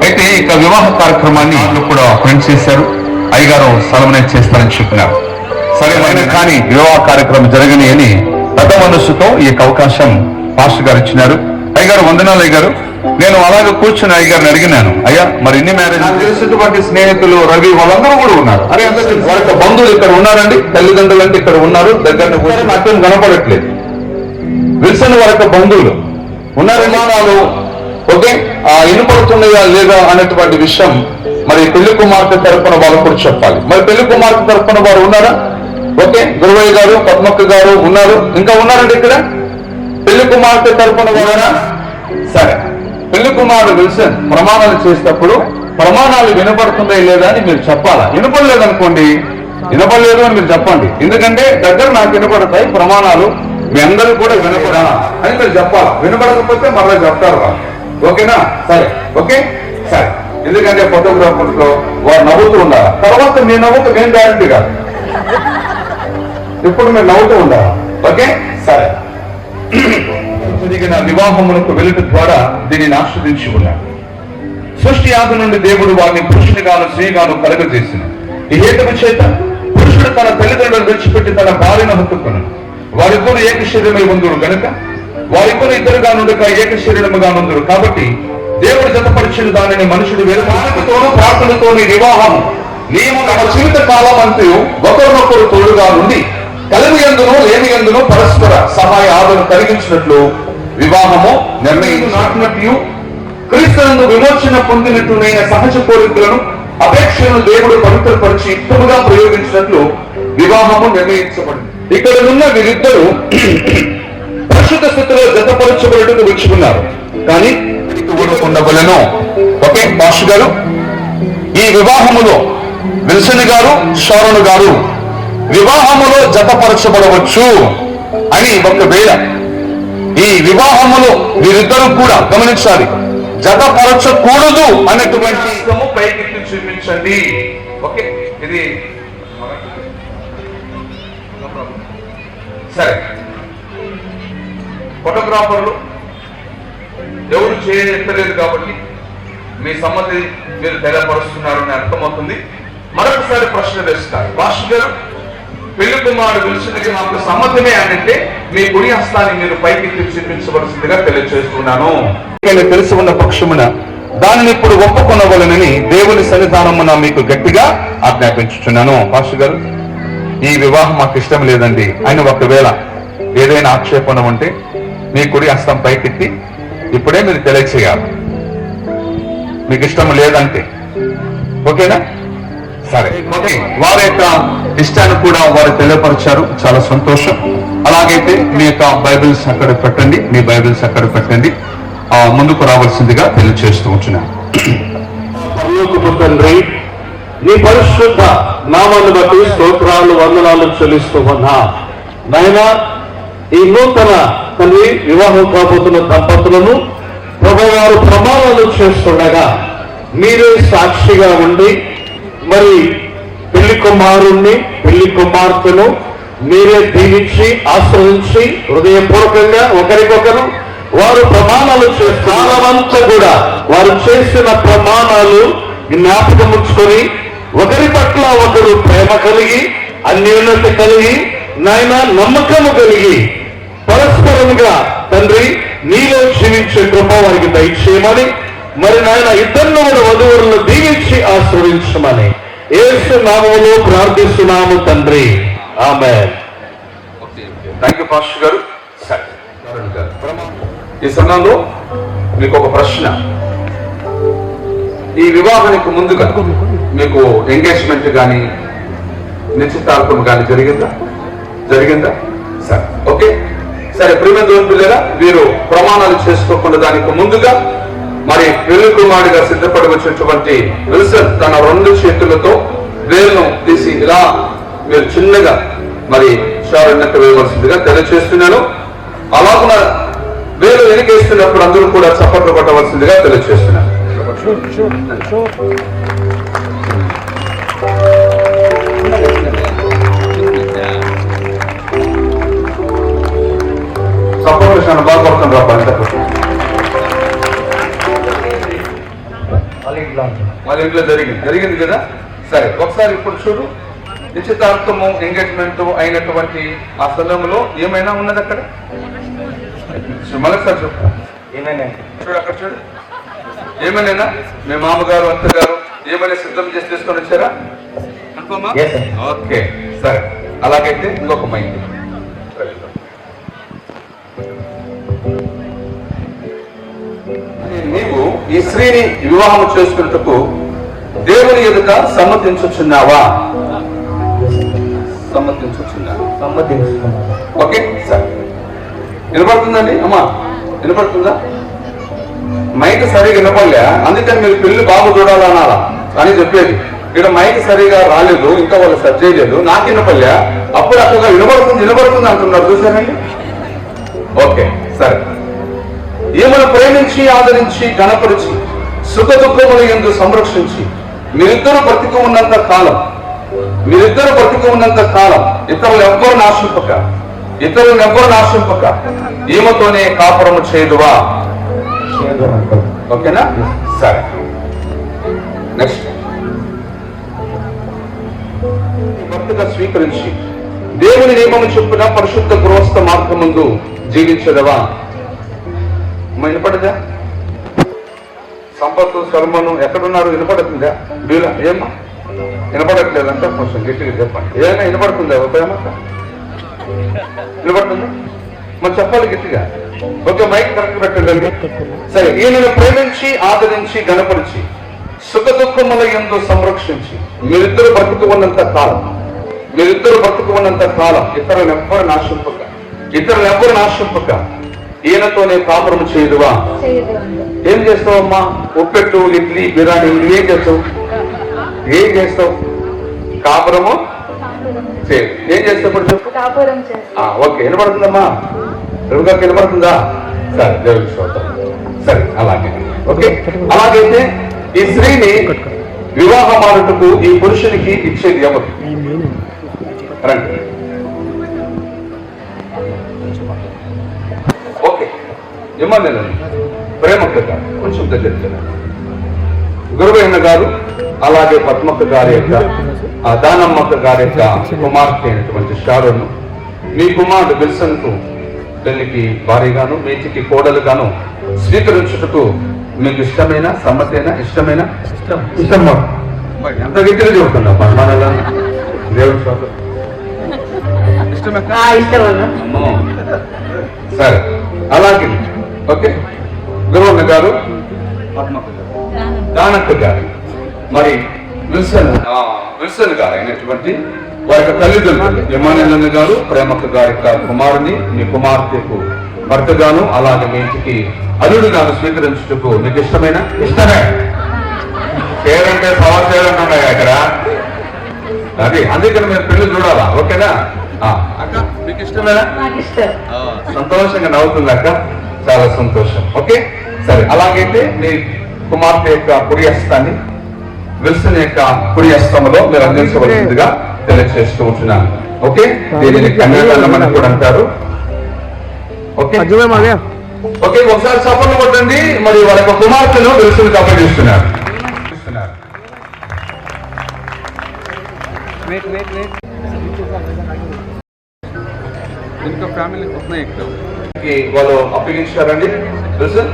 అయితే ఇక వివాహ కార్యక్రమాన్ని వాళ్ళు కూడా ఫ్రెండ్స్ చేశారు. అయ్యగారు సెలబ్రేట్ చేస్తారని చెప్పినారు. సరే, కానీ వివాహ కార్యక్రమం జరగని అని పెద్ద మనస్సుతో ఈ యొక్క అవకాశం పాస్టర్ గారు ఇచ్చినారు. అయ్యగారు వందనాలు అయ్యగారు. నేను అలాగే కూర్చుని అయ్యగారిని అడిగినాను, అయ్యా మరి ఇన్ని మ్యారేజ్ నాకు తెలిసినటువంటి స్నేహితులు రవి వాళ్ళందరూ కూడా ఉన్నారు. అరే వాళ్ళ బంధువులు ఇక్కడ ఉన్నారండి, తల్లిదండ్రులు అంటే ఇక్కడ ఉన్నారు, దగ్గర కూర్చొని నాకేం కనపడట్లేదు. విల్సన్ వారి యొక్క బంధువులు ఉన్నారు, విమానాలు ఓకే వినపడుతున్నాయా లేదా అనేటువంటి విషయం మరి పెళ్లి కుమార్తె తరపున వాళ్ళు కూడా చెప్పాలి. మరి పెళ్లి కుమార్తె తరపున వారు ఉన్నారా? ఓకే, గురువయ్య గారు, పద్మక్క గారు ఉన్నారు, ఇంకా ఉన్నారండి ఇక్కడ. పెళ్లి కుమార్తె తరపున వారా? సరే, పెళ్లి కుమారుడు విల్సన్ ప్రమాణాలు చేసేటప్పుడు ప్రమాణాలు వినపడుతున్నాయి లేదా అని మీరు చెప్పాలా. వినపడలేదనుకోండి, వినపడలేదు అని మీరు చెప్పండి, ఎందుకంటే దగ్గర నాకు వినపడతాయి ప్రమాణాలు, మీ అందరూ కూడా వినపడా అని మీరు చెప్పాలా. వినపడకపోతే మరలా చెప్తారు వాళ్ళు. ఓకేనా? సరే, ఓకే, సరే. ఎందుకంటే ఫోటోగ్రాఫర్స్ లో వారు నవ్వుతూ ఉండాలి. తర్వాత మీ నవ్వుతూ నేను గ్యారంటీ కాదు, ఇప్పుడు మీరు నవ్వుతూ ఉండాలి. ఓకే, సరే. వివాహములకు వెళ్ళటం ద్వారా దీనిని ఆస్వాదించి ఉన్నాడు. సృష్టి ఆది నుండి దేవుడు వారిని పురుషునిగాను స్త్రీగాను కలుగజేసిన ఈ హేతువు చేత పురుషుడు తన తల్లిదండ్రులను విడిచిపెట్టి తన భార్యను హత్తుకున్నాడు. వారిద్దరు ఏక శరీరమై ఉందురు గనుక వారిద్దరు ఇద్దరుగా నుండక ఏక శరీరముగా నుందురు. కాబట్టి దేవుడు జతపరిచిన దానిని మనుషుడు వేరుతోనూ ప్రార్థనతోని వివాహం నీవు తమ జీవిత కాలం అంతా ఒకరినొకరు తోడుగా నుండి కలిమి యందును లేమి యందును పరస్పర సహాయ ఆదరణ కలిగించినట్లు వివాహము నిర్ణయం నాటినట్లు క్రీస్తునందు విమోచన పొందినట్లునైన సహజ కోరికలను అపేక్షలను దేవుడు పవిత్రపరిచి యుక్తముగా ప్రయోగించినట్లు వివాహము నిర్ణయించబడింది. ఇక్కడ ఉన్న వీరిద్దరూ పరిశుద్ధ స్థితిలో జతపరచబడుటకు విచ్చుకున్నారు, కానీ ఉండవలను. ఓకే మాస్టర్ గారు, ఈ వివాహములో విల్సన్ గారు షారోన్ గారు వివాహములో జతపరచబడవచ్చు అని ఒకవేళ ఈ వివాహములో వీరిద్దరూ కూడా గమనించాలి, జతపరచకూడదు అనేటువంటి పైకి చూపించండి. ఓకే, ఇది సరే. ఫోటోగ్రాఫర్లు ఎవరు చేయలేదు కాబట్టి మీ సమ్మతి మీరు తెలియపరుస్తున్నారని అర్థమవుతుంది. మరొకసారి ప్రశ్న వేస్తారు, మాస్టర్ గారు పెళ్లి కుమారుడు విల్సన్కి నాకు సమ్మతమే అంటే మీ కుడి హస్తాన్ని మీరు పైకి చూపించవలసిందిగా తెలియజేస్తున్నాను. తెలిసి ఉన్న పక్షమున దానిని ఇప్పుడు ఒప్పుకొనవలనని దేవుని సన్నిధానమున మీకు గట్టిగా ఆజ్ఞాపించుచున్నాను. మాస్టర్ గారు, ఈ వివాహం మాకు ఇష్టం లేదండి అని ఒకవేళ ఏదైనా ఆక్షేపణ ఉంటే మీ కుడి హస్తం పైకెత్తి ఇప్పుడే మీరు తెలియచేయాలి, మీకు ఇష్టం లేదంటే. ఓకేనా? సరే, ఓకే. వారి యొక్క ఇష్టాన్ని కూడా వారు తెలియపరిచారు, చాలా సంతోషం. అలాగైతే మీ యొక్క బైబిల్స్ అక్కడ పెట్టండి, మీ బైబిల్స్ అక్కడ పెట్టండి, ముందుకు రావాల్సిందిగా తెలియజేస్తూ ఉంటున్నాను. పరలోకపు తండ్రి, నీ పరిశుద్ధ నామాన్ని బట్టి స్తోత్రాలు వందనాలు చెల్లిస్తూ ఉన్నా నాయన, ఈ నూతన తండ్రి వివాహం కాబోతున్న దంపతులను ప్రభువారు ప్రమాణాలు చేస్తుండగా మీరే సాక్షిగా ఉండి మరి పెళ్లి కుమారుణ్ణి పెళ్లి కుమార్తెను మీరే దీవించి ఆశ్రయించి హృదయపూర్వకంగా ఒకరికొకరు వారు ప్రమాణాలు కాలమంతా కూడా వారు చేసిన ప్రమాణాలు జ్ఞాపకం ఉంచుకొని ఒకరి పట్ల ఒకరు ప్రేమ కలిగి అన్యోన్యత కలిగి నాయన నమ్మకము కలిగి పరస్పరంగా తండ్రి నీలో జీవించే కృప వారికి దయచేయమని, మరి నాయన ఇద్దరిని కూడా వధువులను దీవించి ఆశ్రయించమని యేసు నామములో ప్రార్థిస్తున్నాము తండ్రి, ఆమేన్. థ్యాంక్ యూ పాస్టర్ గారు. ఈ సమయంలో మీకు ఒక ప్రశ్న, ఈ వివాహానికి ముందుగా మీకు ఎంగేజ్మెంట్ కానీ నిశ్చితార్థం కానీ జరిగిందా? సరే, ఓకే. సరే, ప్రియమైన దేవుని పిల్లరా, వీరు ప్రమాణాలు చేసుకోకుండా దానికి ముందుగా మరి పెళ్లి కుమారుడిగా సిద్ధపడి వచ్చినటువంటి విల్సన్ తన 2 చేతులతో వేలును తీసి ఇలా మీరు చిన్నగా మరి షారోన్కి వేయవలసిందిగా తెలియజేస్తున్నాను. అలాగున వేలు వెనకేస్తున్నప్పుడు అందరూ కూడా చప్పట్లు కొట్టవలసిందిగా తెలియజేస్తున్నాను. చప్పట్లు చాలా బాగా కొడుతుంది రా పంట. వాళ్ళ ఇంట్లో జరిగింది కదా. సరే, ఒకసారి ఇప్పుడు చూడు, నిశ్చితార్థము ఎంగేజ్మెంట్ అయినటువంటి ఆ సమయంలో ఏమైనా ఉన్నది అక్కడ? మళ్ళొకసారి చెప్పు, ఏమైనా చూడు, అక్కడ చూడు, ఏమైనా మీ మామగారు అత్తగారు ఏమైనా సిద్ధం చేసి తీసుకొని వచ్చారా? ఓకే, సరే. అలాగైతే ఇంకొక మైండ్, నీవు ఈ స్త్రీని వివాహం చేసుకున్నట్టుకు దేవుని ఎదుట సమ్మతించుచున్నావా? ఓకే, సరే. వినపడుతుందండి అమ్మా? వినపడుతుందా? మైక్ సరిగా వినపడలే, అందుకని మీరు పెళ్లి బాబు చూడాలన్నారా అని చెప్పేది. ఇక్కడ మైక్ సరిగా రాలేదు, ఇంకా వాళ్ళు సెట్ చేయలేదు, నాకు వినపడలే. అప్పుడు అక్కడ వినపడుతుంది అంటున్నారు, చూసారండి? ఓకే, సరే. ఈమెను ప్రేమించి ఆదరించి గణపరిచి సుఖ దుఃఖముల యందు సంరక్షించి మీరిద్దరు బ్రతికి ఉన్నంత కాలం ఇతరులు ఎవ్వరు నాశింపక ఈమెతోనే కాపురము చేయదువా? ఓకేనా? సరే, నెక్స్ట్. భర్తగా స్వీకరించి దేవుని నియమము చొప్పున పరిశుద్ధ గృహస్థ మార్గమందు జీవించదవా? వినపడదా? సంపత్తు సల్మను ఎక్కడున్నారు? వినపడుతుందా? ఏమ్మా వినపడట్లేదంటే కొంచెం గట్టిగా చెప్పండి. ఏదైనా వినపడుతుందా? ఉపయోగం వినపడుతుందా? మరి చెప్పాలి గట్టిగా. ఓకే, మైక్ కరెక్ట్ పెట్టండి. సరే, ఈయనను ప్రేమించి ఆదరించి గణపరిచి సుఖ దుఃఖముల యందు సంరక్షించి మీరిద్దరు బ్రతుకు ఉన్నంత కాలం ఇతరులను ఎవ్వరు నాశింపక ఈయనతోనే కాపురం చేయదువా? ఏం చేస్తావమ్మా? ఉప్పెట్టు, ఇడ్లీ, బిర్యానీ ఏం చేస్తావు? కాపురము చేయదు. ఏం చేస్తావు ఇప్పుడు చెప్పు. ఓకే, వినపడుతుందమ్మా? రవిగారికి వినపడుతుందా? సరే, దేవుడికి స్తోత్రం. సరే, అలాగే. ఓకే, అలాగైతే ఈ స్త్రీని వివాహం ఆడుటకు ఈ పురుషునికి ఇచ్చేది ఎవరు? రండి. ఓకే, ఏమన్నా ప్రేమక్క గారు కొంచెం దగ్గర గురువైన గారు, అలాగే పద్మక్క గారి యొక్క దానమ్మక్క గారి యొక్క కుమార్తె అయినటువంటి షారోను మీ కుమారుడు విల్సన్ కు పెళ్లికి భారీగాను మీటికి కోడలుగాను స్వీకరించుటకు మీకు ఇష్టమైన సమ్మతేనా? ఇష్టమేనా? ఇష్టం. ఎంత గట్టిగా చెబుతున్నా మనలో దేవుడి ఇష్టమే. సరే, అలాగే. ఓకే, గురువన్న గారు, దానక్క గారు, మరి విల్సన్ గారు అయినటువంటి వారి యొక్క తల్లిదండ్రులు ఇమానుయేల్ గారు ప్రేమక్క గారి యొక్క కుమారుని మీ కుమార్తెకు భర్తగాను అలాగే మీ ఇంటికి అల్లుడుగాను స్వీకరించుటకు మీకు ఇష్టమేనా? ఇష్టమే. పేరంటే సవా చేయాలంటున్నాయి అక్కడ, అది అందుకని మీరు పెళ్లి చూడాలా. ఓకేనా అక్క? మీకు ఇష్టమేనా? సంతోషంగా నవ్వుతుంది అక్క, చాలా సంతోషం. ఓకే, సరే, అలాగైతే మీ కుమార్తె యొక్క కుడి హస్తాన్ని విల్సన్ యొక్క కుడి హస్తములో మీరు అందించవలసిందిగా తెలియజేస్తూ ఉంటున్నాను. ఓకే, దీనిని కన్యాదానం అని కూడా అంటారు. ఓకే, ఒకసారి సఫలం కొట్టండి. మరి వాళ్ళ యొక్క కుమార్తెను విల్సన్ అప్పగిస్తున్నారు. వాళ్ళు అప్పగించారండి విల్సన్.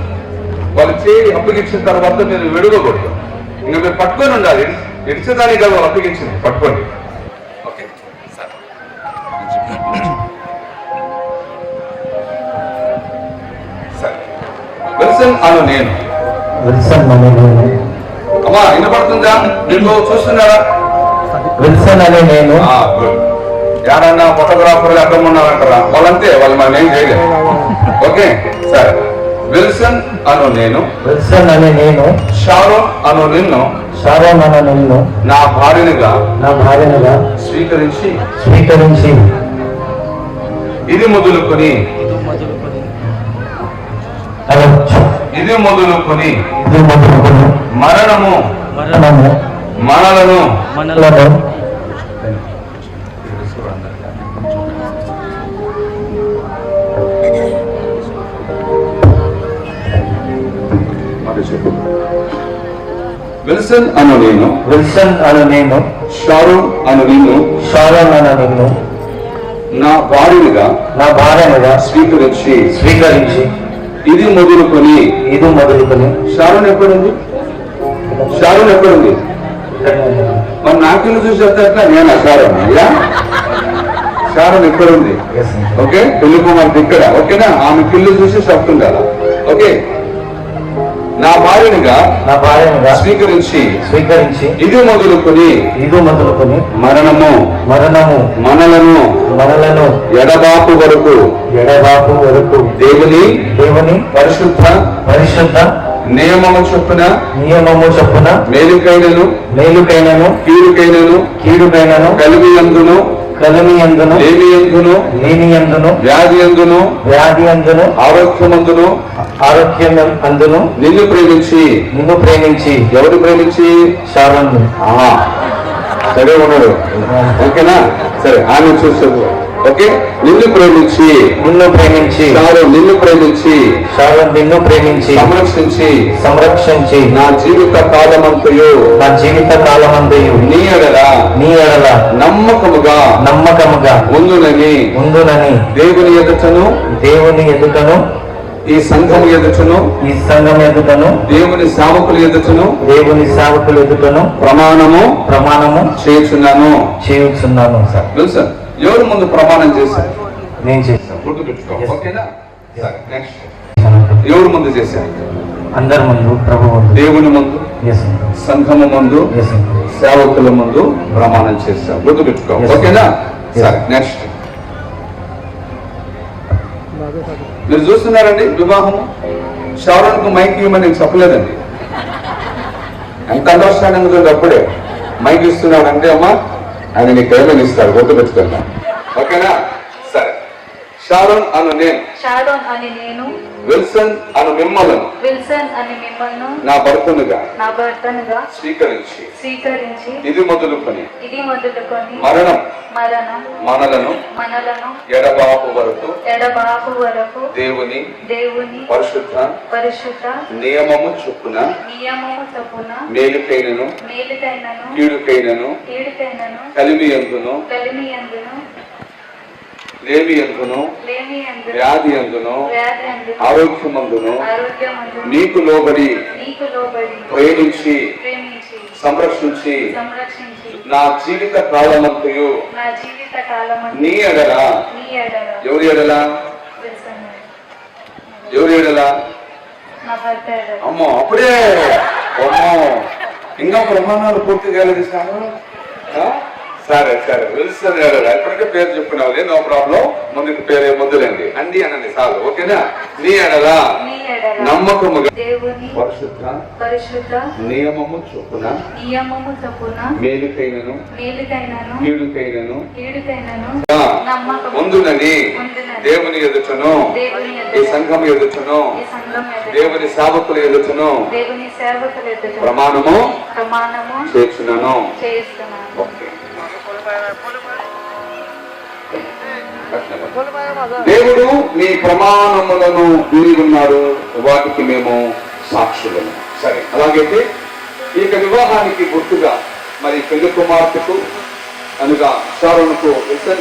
వాళ్ళు చేయి అప్పగించిన తర్వాత మీరు విడుగకూడదు, ఇంకా మీరు పట్టుకొని ఉండాలి. ఇడిచేదానికి కాదు వాళ్ళు అప్పగించింది, పట్టుకోండి. ఓకే, సరే. విల్సన్ అను నేను. అమ్మా వినపడుతుందా? మీకు చూస్తున్నారా? విల్సన్ అనే నేను. ఎవరన్నా ఫోటోగ్రాఫర్లు అక్కడ ఉన్నారంటారా? వాళ్ళంతే, వాళ్ళు మనం ఏం చేయలేము. ఓకే, సరే. విల్సన్ అను నేను. షారోన్ అను నిన్ను నా భార్యనుగా స్వీకరించి ఇది మొదలుకొని మరణము మనలను విల్సన్ అను నేను షారోన్ అను నిన్ను నా భార్యనుగా స్వీకరించి ఇది మొదలుకొని షారోన్ ఎక్కడుంది? మరి నాకెళ్ళు చూసి చెప్తా నేను షారోన్ ఎక్కడుంది? ఓకే, పెళ్లి కుమార్తె ఇక్కడ. ఓకేనా? ఆమె పిల్లు చూసి చెప్తుండాల. ఓకే, నా భార్యనుగా స్వీకరించి ఇది మొదలుకొని మరణము మనలను ఎడబాపు వరకు దేవుని పరిశుద్ధ నియమము చొప్పున మేలుకైనను కీడుకైనను కలిమియందును లేమియందును వ్యాధియందును ఆరోగ్యమందును నిన్ను ప్రేమించి ఎవరు ప్రేమించి? షారోను. సరే ఉన్నాడు. ఓకేనా? సరే, ఆమె చూస్తారు. ఓకే, నిన్ను ప్రేమించి సంరక్షించి నా జీవిత కాలమంతయు నీ ఎడల నమ్మకముగా ఉందునని దేవుని ఎదుటను ఈ సంఘము ఎదుటను దేవుని సేవకులు ఎదుటను ప్రమాణము చేయుచున్నాను సార్. విల్సన్, ఎవరు ముందు ప్రమాణం చేశారు? నేను చేశాను. గుర్తుపెట్టుకో, ఓకేనా? సరే, నెక్స్ట్. ఎవరు ముందు చేశారు? అందరి ముందు, ప్రభు ముందు, దేవుని ముందు, సంఘము ముందు, సేవకుల ముందు ప్రమాణం చేశారు. గుర్తుపెట్టుకో, ఓకేనా? సరే, నెక్స్ట్. మీరు చూస్తున్నారండి వివాహము. షారోన్కు మైక్ ఇవ్వమని నేను చెప్పలేదండి. ఎంత అండర్స్టాండింగ్ ఉంది అప్పుడే మైక్ ఇస్తున్నాడంటే అమ్మా ఆయన నీకు ఏమైనా ఇస్తాడు. గుర్తుపెట్టుకున్నా, ఓకేనా? సరే. షారోన్ అను నేను విల్సన్ అను మిమ్మలను నా భర్తనుగా స్వీకరించి ఇది మొదలుకొని మరణం మనలను ఎడబాపు వరకు దేవుని పరిశుద్ధ నియమము చొప్పున మేలుకైనను కీడుకైనను కలిమియందును లేమియందును వ్యాధియందును ఆరోగ్యమందును నీకు లోబడి ప్రేమించి సంరక్షించి నా జీవిత కాలమంతయు నీ ఎడల ఎవరి ఎడల అమ్మో అప్పుడే అమ్మో ఇంకా ప్రమాణాలు పూర్తి కాలేదు సార్. సరే విల్సన్ ఎడల ఇప్పటికే పేరు చెప్పుకున్నావు, నో ప్రాబ్లం. ముందుకు పేరు మొదలండి అండి అనండి చాలు, ఓకేనా? నీ ఎడల నమ్మకముగా పరిశుద్ధ నియమము చొప్పున మేలుకైనను కీడుకైనను ముందునని దేవుని ఎదుటను ఈ సంఘం ఎదుటను దేవుని సేవకులు ఎదుటను ప్రమాణము చేస్తున్నాను. ఓకే. దేవుడు మీ ప్రమాణములను ఉన్నాడు, వాటికి మేము సాక్షులను. సరే, అలాగైతే ఇక వివాహానికి గుర్తుగా మరి పెళ్లి కుమార్తెకు అనగా షారోన్కు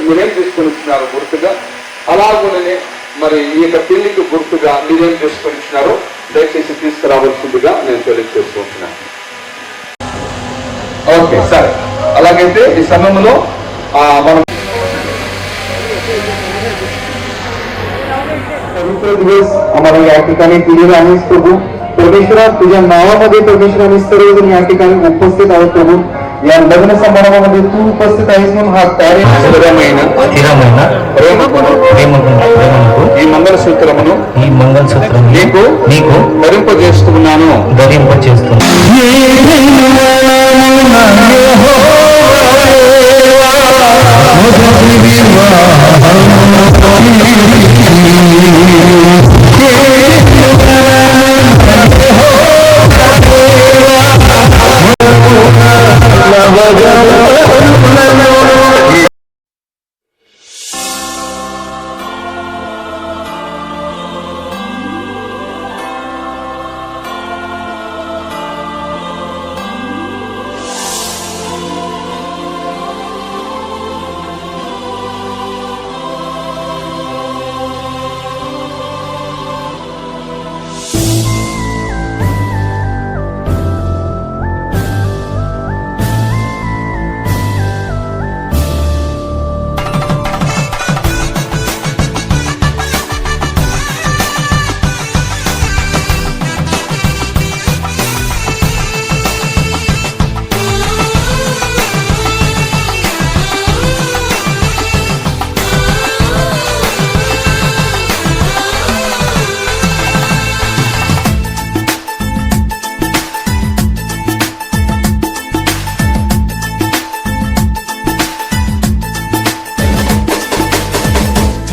మీరేం తీసుకొని ఇచ్చినారు గుర్తుగా, అలాగనే మరి ఈ యొక్క పెళ్లికి గుర్తుగా మీరేం తీసుకొని ఇచ్చినారో దయచేసి తీసుకురావాల్సిందిగా నేను తెలియజేసుకుంటున్నాను. ఓకే, సరే. అలాగైతే ఈ సమయంలో మనం आम्हाला या ठिकाणी दिलेला आहेस प्रभू. परमेश्वरा, तुझ्या नावामध्ये परमेश्वराने सर्वजण या ठिकाणी उपस्थित आहोत प्रभू. या लग्न समारंभामध्ये तू उपस्थित आहेस म्हणून हा कार्य స్థిరమైన ప్రేమకు ఈ మంగళసూత్రమును నీకు ధరింపజేస్తున్నాను.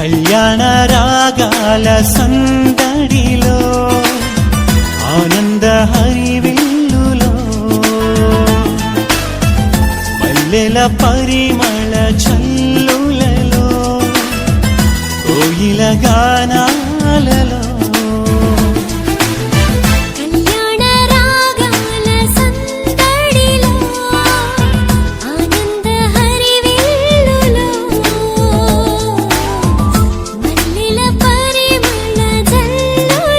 కళ్యాణ రాగాల సందడిలో ఆనంద హరివిల్లులో మల్లెల పరిమళ చల్లులలో కోయిల గానాలలో పరిమళ జల్లులలో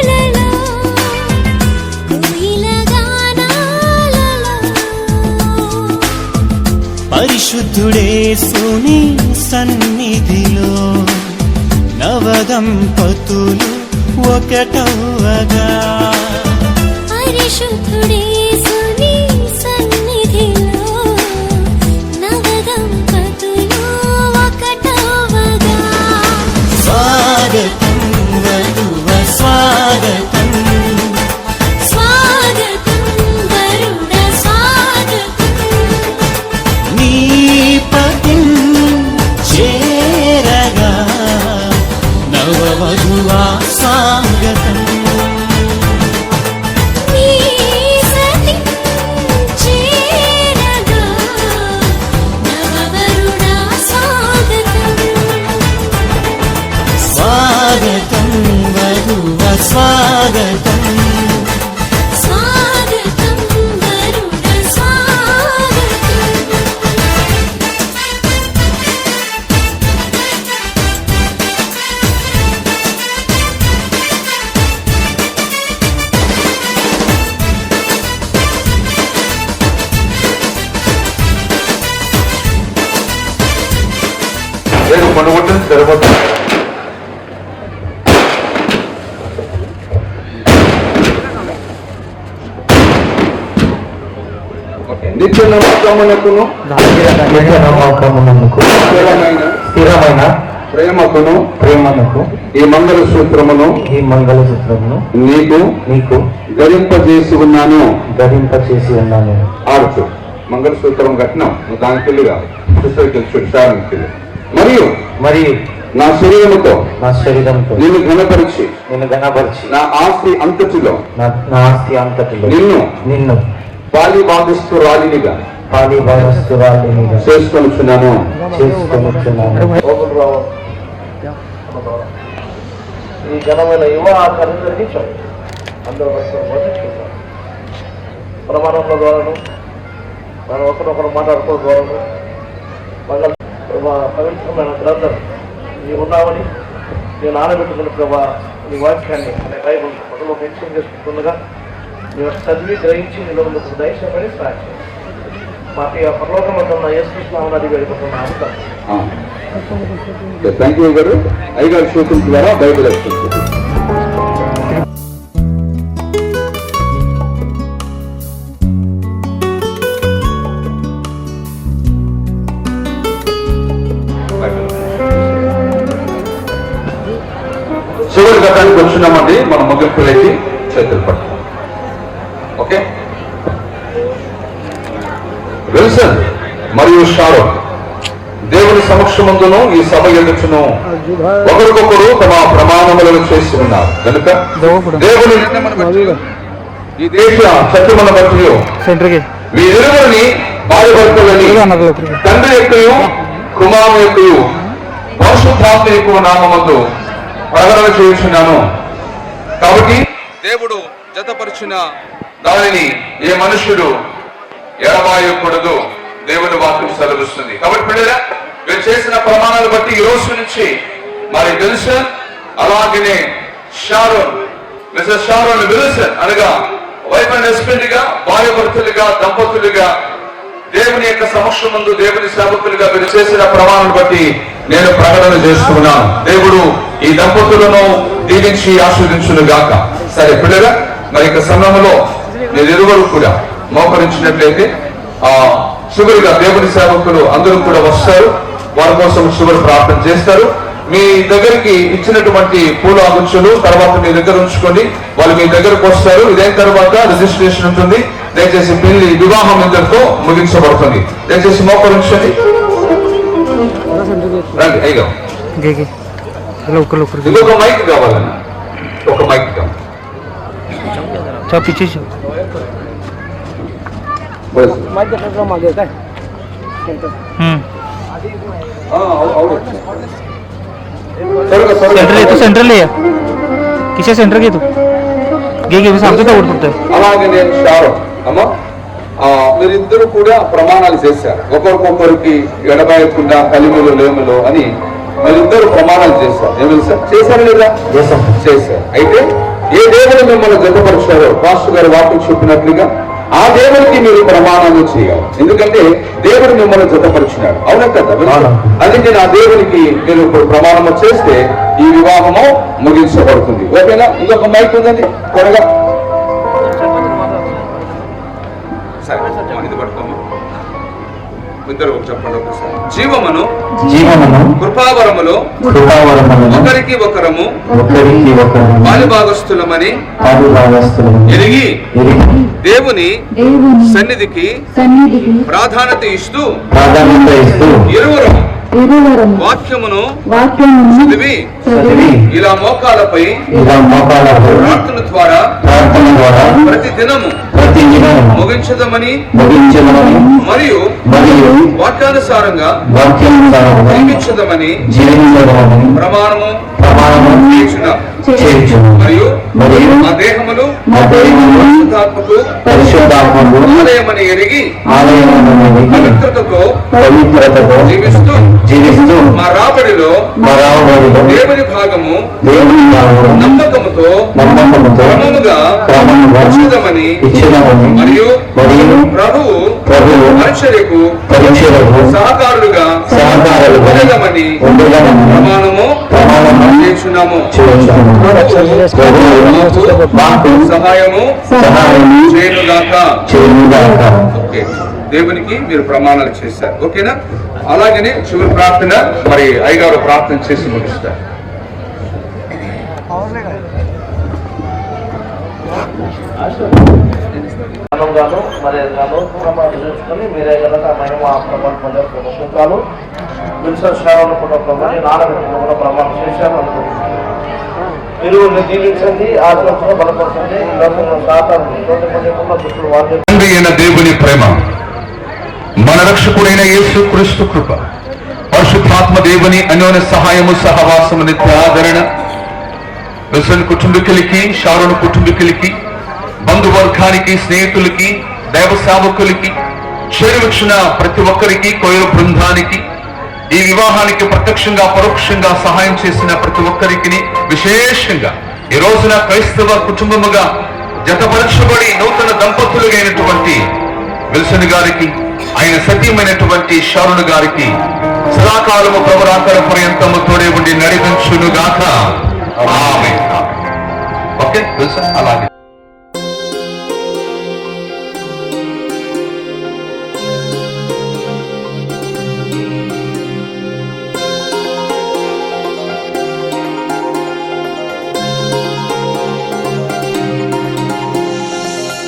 సన్నిధిలో నవదంపతులు ఒకటవ్వగా పరిశుద్ధుడేసుని సన్నిధిలో నవదంపతులు ఒకటవ్వగా స్వాగతం వధువ స్వాగతం స్వాగతం వరుణ స్వాగతం నీ పతిం చేరగా నవవధువా స్వాగతం నీ సతి చేరగా నవవరుణ స్వాగతం స్వాగతం వధువ స్వాగతం స్వాగతం వరుణ స్వాగతం నేను కొనుగొట్టిన తర్వాత నిత్య నమ్మకమునకును స్థిరమైన ప్రేమకు ఈ మంగళసూత్రమును నీకు ధరింపజేసి ఉన్నాను ఆడుచు మంగళసూత్రం కట్టినాం దానికి పెళ్లిగా చుట్టానికి మరియు నా శరీరముతో నిన్ను ఘనపరిచి నా ఆస్తి అంతటిలో నిన్ను పాలి భావిస్తూ రాలినిగా చేసుకొనుచున్నాను ఈ ఘనమైన యువ ఆకారం జరిగించాం అందరూ చూద్దాం ప్రమాణంలో ద్వారాను మనం ఒకరొకరు మాట్లాడుకోవడం ద్వారాను పవిత్రమైన గ్రంథం నీవు ఉన్నావని నేను ఆనబెట్టుకున్న ప్రభా నీ వాక్యాన్ని అనే బైబుల్ మొదలు మెన్షన్ చేసుకుంటుండగా నీవు చదివి గ్రహించి నీలో ముందుకు దయచేయమని సాక్షి మాకు ఈ పరలోకమంతా ఉన్న యేసుకృష్ణ అడిగి వెళ్ళిపోతున్నాను థ్యాంక్ యూ గారు అయ్యగారి సూచన ద్వారా బైబిల్ వస్తుంది చివరి ఘట్టానికి వచ్చినామండి మనం ముగింపు లేచి చేతులు పట్టు ఓకే విల్సన్ మరియు షారోన్ దేవుని సమక్షమందును ఈ సభ ఎదుర్చును ఒకరికొకరు తమ ప్రమాణములను చేసి ఉన్నారు కనుక దేవుని ఈ దేశ శత్రువుల బట్టి వీరిరువురిని భార్యభర్తలని తండ్రి యొక్కయు కుమారు యొక్కయు పరిశుద్ధాత్మ యొక్క నామమందు ప్రకటన చేయుచున్నాను. కాబట్టి దేవుడు జతపరిచిన దానిని ఏ మనుష్యుడు ఎడబాయకూడదు దేవుని వాక్యం సెలవిస్తుంది. కాబట్టి పిల్లల మీరు చేసిన ప్రమాణాలు బట్టి ఈ రోజు నుంచి మరి విల్సన్ అలాగనే షారోన్ మిస్టర్ షారోన్ విల్సన్ అనగా వైఫ్ అండ్ హస్బెండ్ గా భార్యాభర్తలుగా దంపతులుగా దేవుని యొక్క సమక్షం ముందు దేవుని సేవకులుగా మీరు చేసిన ప్రమాణాలను బట్టి నేను ప్రకటన చేస్తున్నాను. దేవుడు ఈ దంపతులను దీవించి ఆస్వాదించును గాక. సరే పిల్లల మరి యొక్క సమయంలో మీరు ఇరువురు కూడా మోకరించినట్లయితే చివరిగా దేవుని సేవకులు అందరూ కూడా వస్తారు. వారి కోసం చివరి ప్రార్థన చేస్తారు. మీ దగ్గరికి ఇచ్చినటువంటి పూల ఆగుచ్చులు తర్వాత మీ దగ్గర ఉంచుకొని వాళ్ళు మీ దగ్గరకు వస్తారు. ఇదైన తర్వాత రిజిస్ట్రేషన్ ఉంటుంది. దయచేసి పెళ్లి వివాహం ఇద్దరితో ముగించబడుతుంది. దయచేసి మోకరించండి. రండి అయ్యో ఇంకొక మైక్ కావాలన్నా ఒక మైక్ కావాలి. सेंट्रल है किसे सेंटर के तू गे सांगतो तो उडतो అలాగే నేను షారోన్ అమ్మా మీరిద్దరు కూడా ప్రమాణాలు చేశారు. ఒకరికొకరికి ఎడబాయకుండా కలిములు లేములు అని మీరిద్దరు ప్రమాణాలు చేశారు. ఏమైనా సార్ చేశారు లేదా? చేశారు. అయితే ఏ దేవుడు మిమ్మల్ని జతపరిచారో పాస్టర్ గారు వాక్యం చెప్పినట్లుగా ఆ దేవునికి మీరు ప్రమాణము చేయాలి. ఎందుకంటే దేవుడు మిమ్మల్ని జతపరిచినాడు. అవునా కదా? అందుకే నా దేవునికి మీరు ఇప్పుడు ప్రమాణము చేస్తే ఈ వివాహము ముగించబడుతుంది. ఓకేనా? ఇంకొక మైక్ ఉందండి త్వరగా. సరే ఇది పట్టుకోము. ఇద్దరు చెప్పండి ఒకసారి. జీవమును కృపావరములో ఒకరికి ఒకరము పాలుభాగస్థులమని ఎరిగి దేవుని సన్నిధికి ప్రాధాన్యత ఇస్తూ ఇరువురు వాక్యమును చదివి ఇలా మోకాలపై ప్రార్థన ద్వారా ప్రతి దినము ముగించదమని మరియు వాక్యానుసారంగా జీవించదమని ప్రమాణము మరియు మా దేహములు పరిశుద్ధాత్మకు ఆలయమని ఎరిగి పవిత్రతతో జీవిస్తూ మా రాబడిలో దేవుని భాగము నమ్మకముతో క్రమముగా ఇచ్చేదమని మరియు ప్రభువు పరిచర్యకు సహకారులుగా ఉండదమని ప్రమాణము చేస్తున్నాము. సహాయము చేయనుగాక. ఓకే, దేవునికి మీరు ప్రమాణాలు చేశారు. ఓకేనా? అలాగనే చివరి ప్రార్థన మరి అయ్యగారు ప్రార్థన చేసి ముగిస్తారు. చేసుకుని మీరే కనుక మహిమ ప్రమాణాలు విల్సన్ శ్రావణ నాలుగు ప్రమాణం చేశాను అనుకుంటున్నాను. మీరు దీవించండి, ఆశీర్వదించండి, బలపరచండి. తండ్రి అయిన దేవుని ప్రేమ, మన రక్షకుడైన యేసు క్రీస్తు కృప, పరిశుద్ధాత్మ దేవుని అన్యోన్య సహాయము సహవాసము నిత్యాదరణ విల్సన్ కుటుంబీకులకి, షారోన్ కుటుంబీకులకి, బంధువర్గానికి, స్నేహితులకి, దైవ సేవకులకి, చేరువచ్చిన ప్రతి ఒక్కరికి, కోయల బృందానికి, ఈ వివాహానికి ప్రత్యక్షంగా పరోక్షంగా సహాయం చేసిన ప్రతి ఒక్కరికి, విశేషంగా ఈ రోజున క్రైస్తవ కుటుంబముగా జతపరచబడి నూతన దంపతులుగైనటువంటి విల్సన్ గారికి, ఆయన సతీమైనటువంటి షారోన్ గారికి సదాకాలము ప్రభురాకర పర్యంతము తోడే ఉండి నడిపించునుగాక. ఆమేన్. ఓకే విల్సన్, అలాగే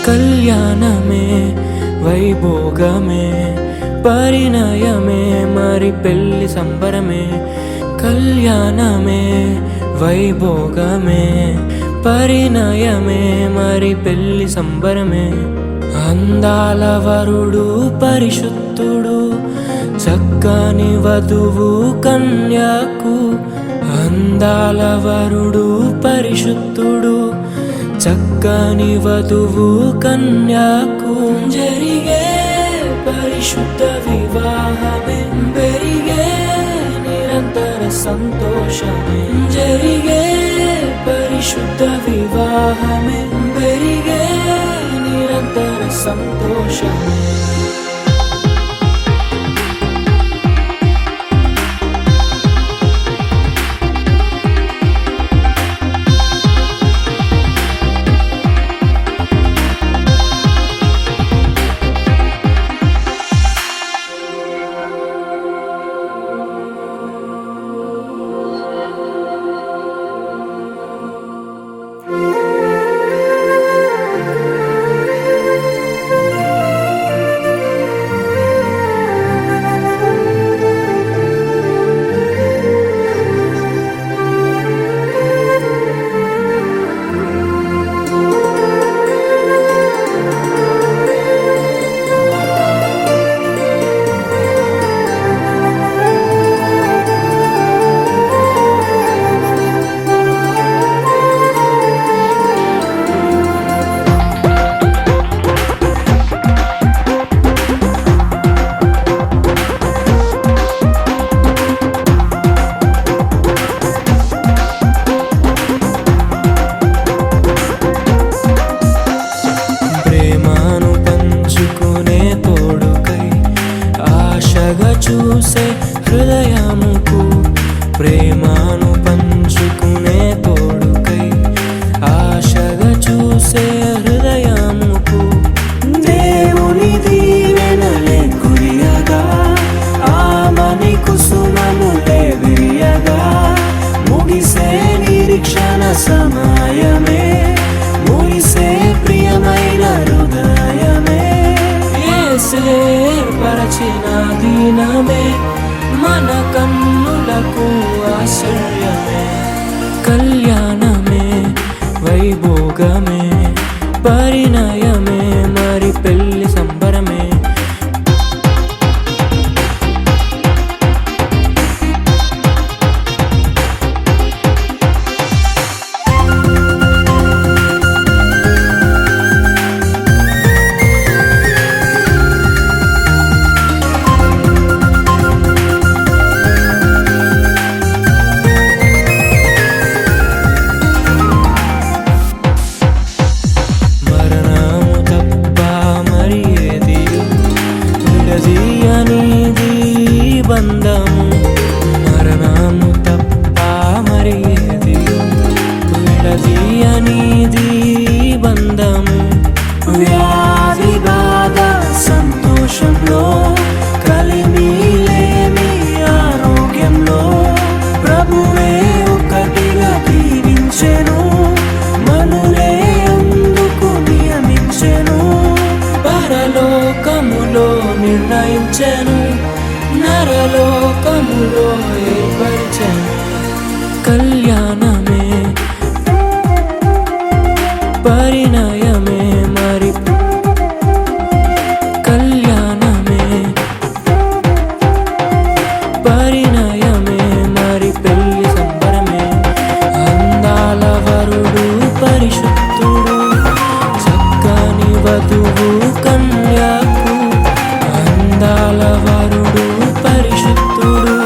కళ్యాణమే వైభోగమే పరిణయమే మరి పెళ్లి సంబరమే. కళ్యాణమే వైభోగమే పరిణయమే మరి పెళ్లి సంబరమే. అందాల వరుడు పరిశుద్ధుడు, చక్కని వధువు కన్యకు. అందాల వరుడు పరిశుద్ధుడు, చక్కని వధువు కన్యకు. జరిగే పరిశుద్ధ వివాహమే, పెరిగే నిరంతర సంతోషమే. జరిగే పరిశుద్ధ వివాహమే, పెరిగే నిరంతర సంతోషమే. ప్రేమను పంచుకునే తోడుకై ఆశగా చూసే హృదయముకు దేవుని దీవెనలే కురియగా ఆమని కుసుమములే విరియగా ముగిసే నిరీక్షణ సమయమే ముగిసే ప్రియమైన హృదయమే యేసే పరచిన దీనమే మన కన్నులకు ఆశ్చర్యమే కళ్యాణమే వైభోగమే పరిణయమే మరి పెళ్లి సంబరమే బంధము మరణము తప్ప మరి ఏది విడదీయనిది బంధము వ్యాధి బాధ సంతోషంలో కలిమిలేని ఆరోగ్యంలో ప్రభువే ఒకటిగా దీవించెను మనులే అందుకు నియమించెను పరలోకములో నిర్ణయించెను నరలోకములో ఏర్పరిచెను కళ్యాణమే పరిణయమే మరి కళ్యాణమే పరిణయమే మరి పెళ్లి సంబరమే అందాల వరుడు పరిశుద్ధుడు చక్కని వధువు కన్యకు అందాల వరుడు పరిశుద్ధుడు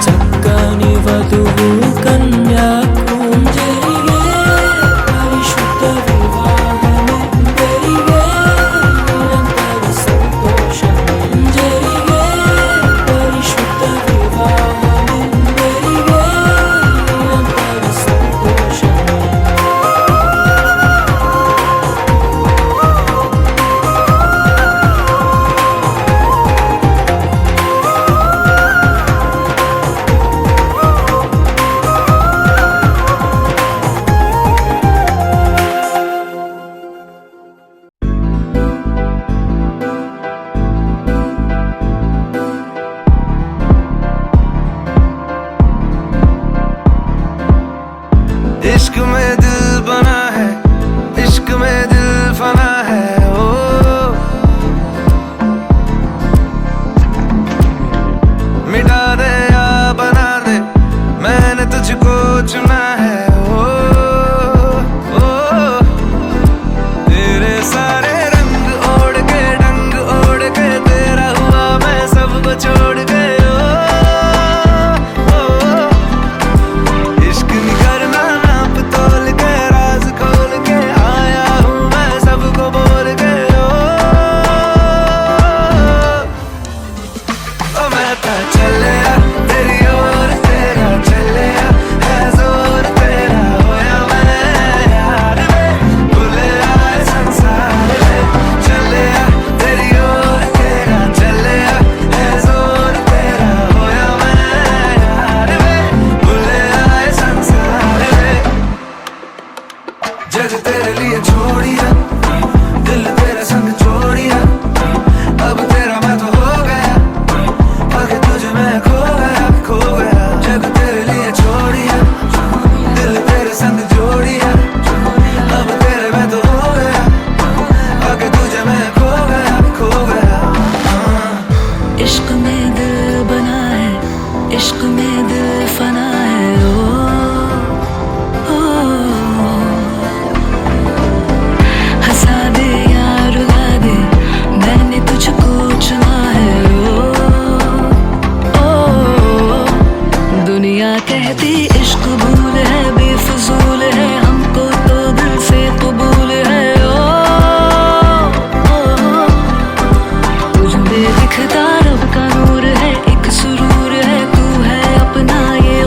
చక్కని వధువు కన్యకు జరిగే పరిశుద్ధ వివాహమే జరిగే నిరంతర సంతోషమే జరిగే పరిశుద్ధ వివాహమే జరిగే నిరంతర సంతోషమే इश्क में दिल बना है इश्क में दिल फना है ओ मिटा दे या बना दे मैंने तुझको चुना है ओ तेरे सारे रंग ओढ़ के डंग ओढ़ के तेरा हुआ मैं सबको छोड़ के इश्क नहीं करना नाप तोल के राज खोल के आया हूँ मैं सबको बोल के ओ मैं तो चलिया तेरी ओर तेरा चलिया है जोर तेरा होया मैं यार में भूले आए संसार में चलिया तेरी ओर तेरा चलिया है जोर तेरा होया मैं यार में भूले आए संसार में जग तेरे लिए छोड़िया दिल तेरे संग छोड़िया अब तेरा मैं तो हो गया आगे तुझे मैं खो गया जग तेरे लिए छोड़िया दिल तेरे संग जोड़िया अब तेरे मैं तो हो गया आगे तुझे मैं खो गया इश्क में दिल बना है इश्क में दिल फना है ओ हंसा दे या रुला दे मैंने तुझको चुना है ओ दुनिया कहती इश्क भूल है बेफजूल है हमको तो दिल से कबूल है तुझ में दिखता रब का नूर है एक सुरूर है तू है अपना ये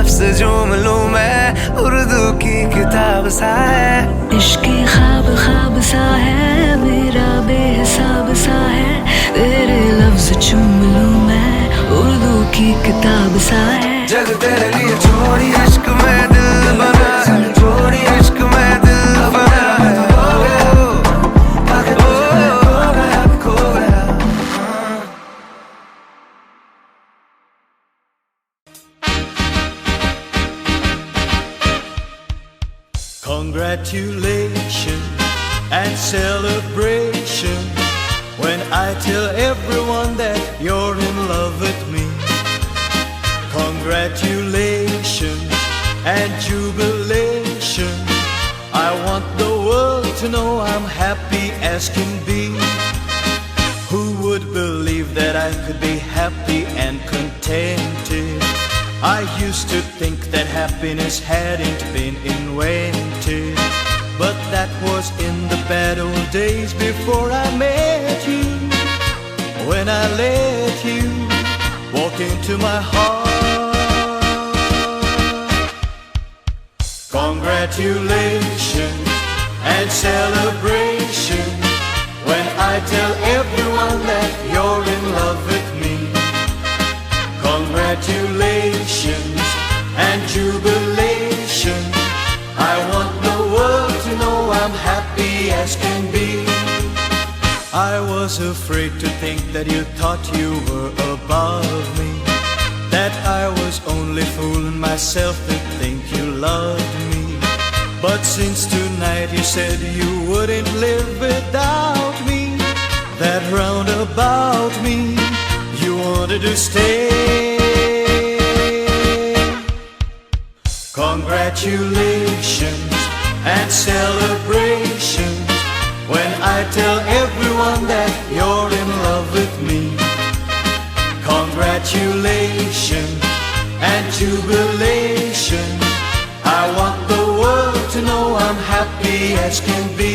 लफ्ज झूम लूं मैं उर्दू की किताब सा है इश्क की ख्वाब ख्वाब सा है मेरा बेहिसाब सा है तेरे लफ्ज चूम लूं मैं उर्दू की किताब सा है जग तेरे लिए छोड़ी इश्क में दिल बना है छोड़ी इश्क में दिल बना है खो गया Congratulations and celebration when I tell everyone that you're in love with me. Congratulations and jubilation. I want the world to know I'm happy as can be. Who would believe that I could be happy and contented? I used to think that happiness hadn't been invented, but that was in the bad old days before I met you. When I let you walk into my heart. Congratulations and celebration when I tell everyone that you're in love with me. Congratulations and jubilation. I want the world to know I'm happy as can be. I was afraid to think that you thought you were above me, that I was only fooling myself to think you loved me. But since tonight you said you wouldn't live without me, that round about me you wanted to stay. Congratulations and celebrations when I tell everyone that you're in love with me. Congratulations and jubilation. I want the world to know I'm happy as can be.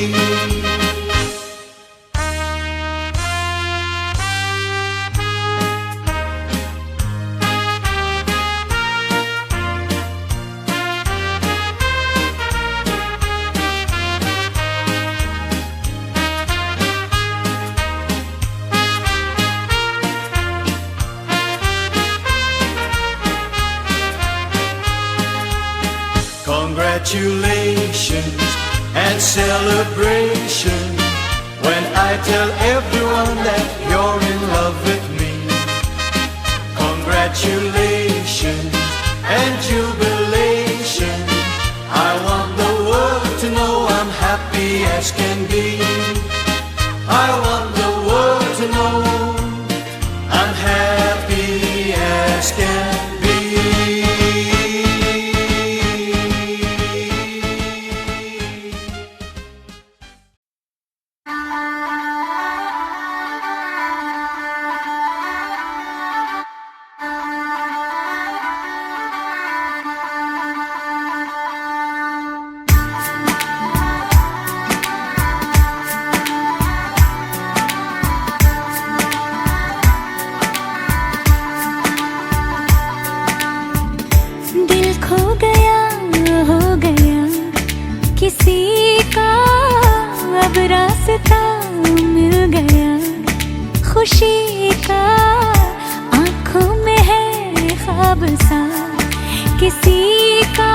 Congratulations and celebration when I tell everyone that you're in love with me. Congratulations and jubilation. I want the world to know I'm happy as can be. I want the world to know I'm happy as can be. खुशी का आँखों में है ख्वाब सा किसी का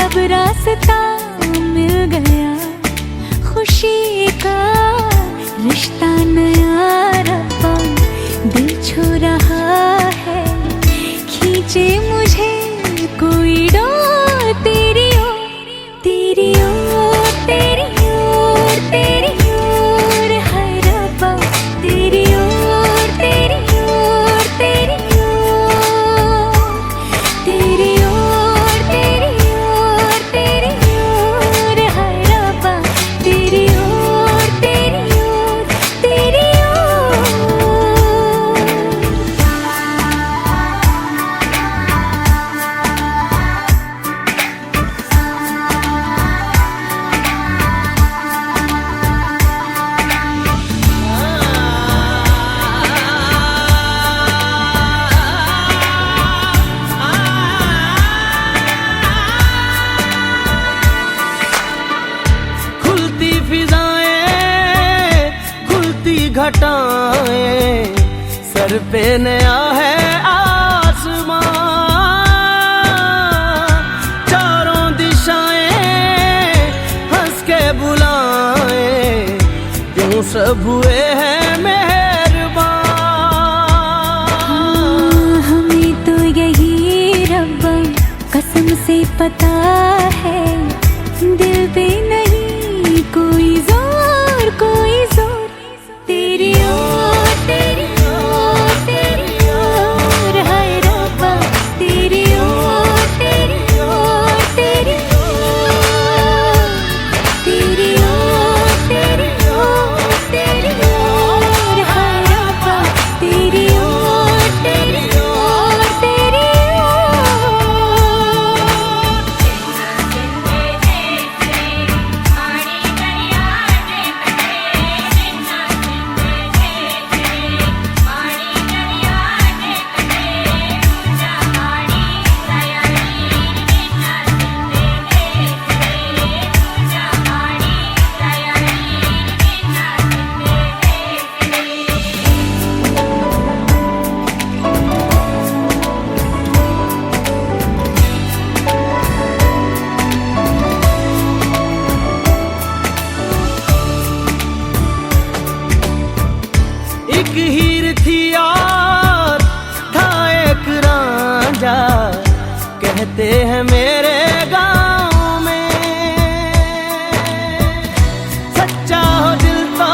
अब रास्ता मिल गया खुशी का रिश्ता नया रब्बा दिल छू रहा है खींचे मुझे कोई डोर तेरी ओर तेरी ओर तेरी ओर तेरी ओर है रब्बा तेरी ओर तेरी ओर तेरी ओर तेरी ओर तेरी ओर तेरी ओर है रब्बा तेरी ओर तेरी ओर तेरी ओर घटाएं, सर पे नया है आसमां, चारों दिशाएं हंस के बुलाएं, यूं सब हुए हैं मेहरबान। हमें तो यही रब्बा कसम से पता है, दिल पे नहीं कोई जोर, कोई जोर, तेरी ओर, तेरी ओर, तेरी ओर, हाय रब्बा तेरी ओर, तेरी ओर, तेरी ओर, तेरी ओर, तेरी ओर, तेरी ओर, हाय रब्बा तेरी ओर, तेरी ओर, तेरी एक हीर थी और था एक रांझा, कहते हैं मेरे गांव में, सच्चा हो दिल तो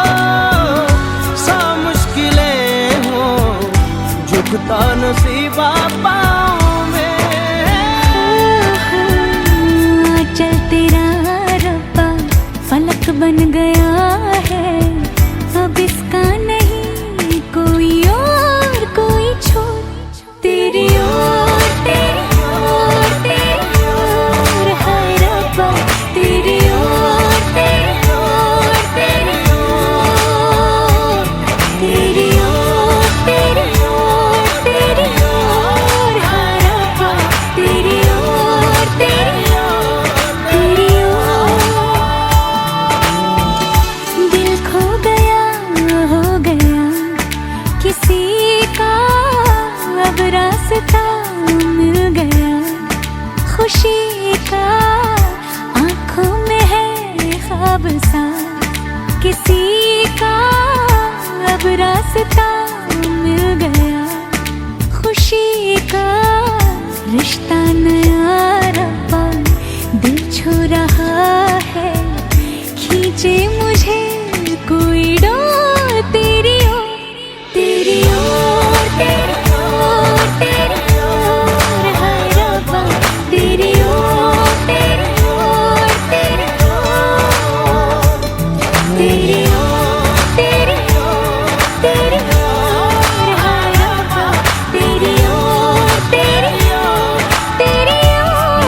सा मुश्किलें हो, झुकता नसीबा पाँव में। चल तेरा रब्बा फलक बन गया है, अब इसका नहीं कोई और कोई छोर, तेरी ओर, तेरी ओर, तेरी ओर, हाय रब्बा तेरी ओर, तेरी ओर, तेरी ओर, तेरी ओर, तेरी ओर, तेरी ओर, हाय रब्बा तेरी ओर, तेरी ओर, तेरी ओर। दिल खो गया, हो गया किसी का, अब रास्ता मिल गया खुशी का, आंखों में है ख्वाब सा किसी का, अब रास्ता मिल गया खुशी का, रिश्ता नया रब्बा दिल छू रहा है, खींचे मुझे कोई डोर, तेरी ओर, तेरी ओर, तेरी ओर, तेरी ओर, हाय रब्बा तेरी ओर, तेरी ओर, तेरी ओर, तेरी ओर, तेरी ओर, तेरी ओर, हाय रब्बा तेरी ओर, तेरी ओर, तेरी ओर।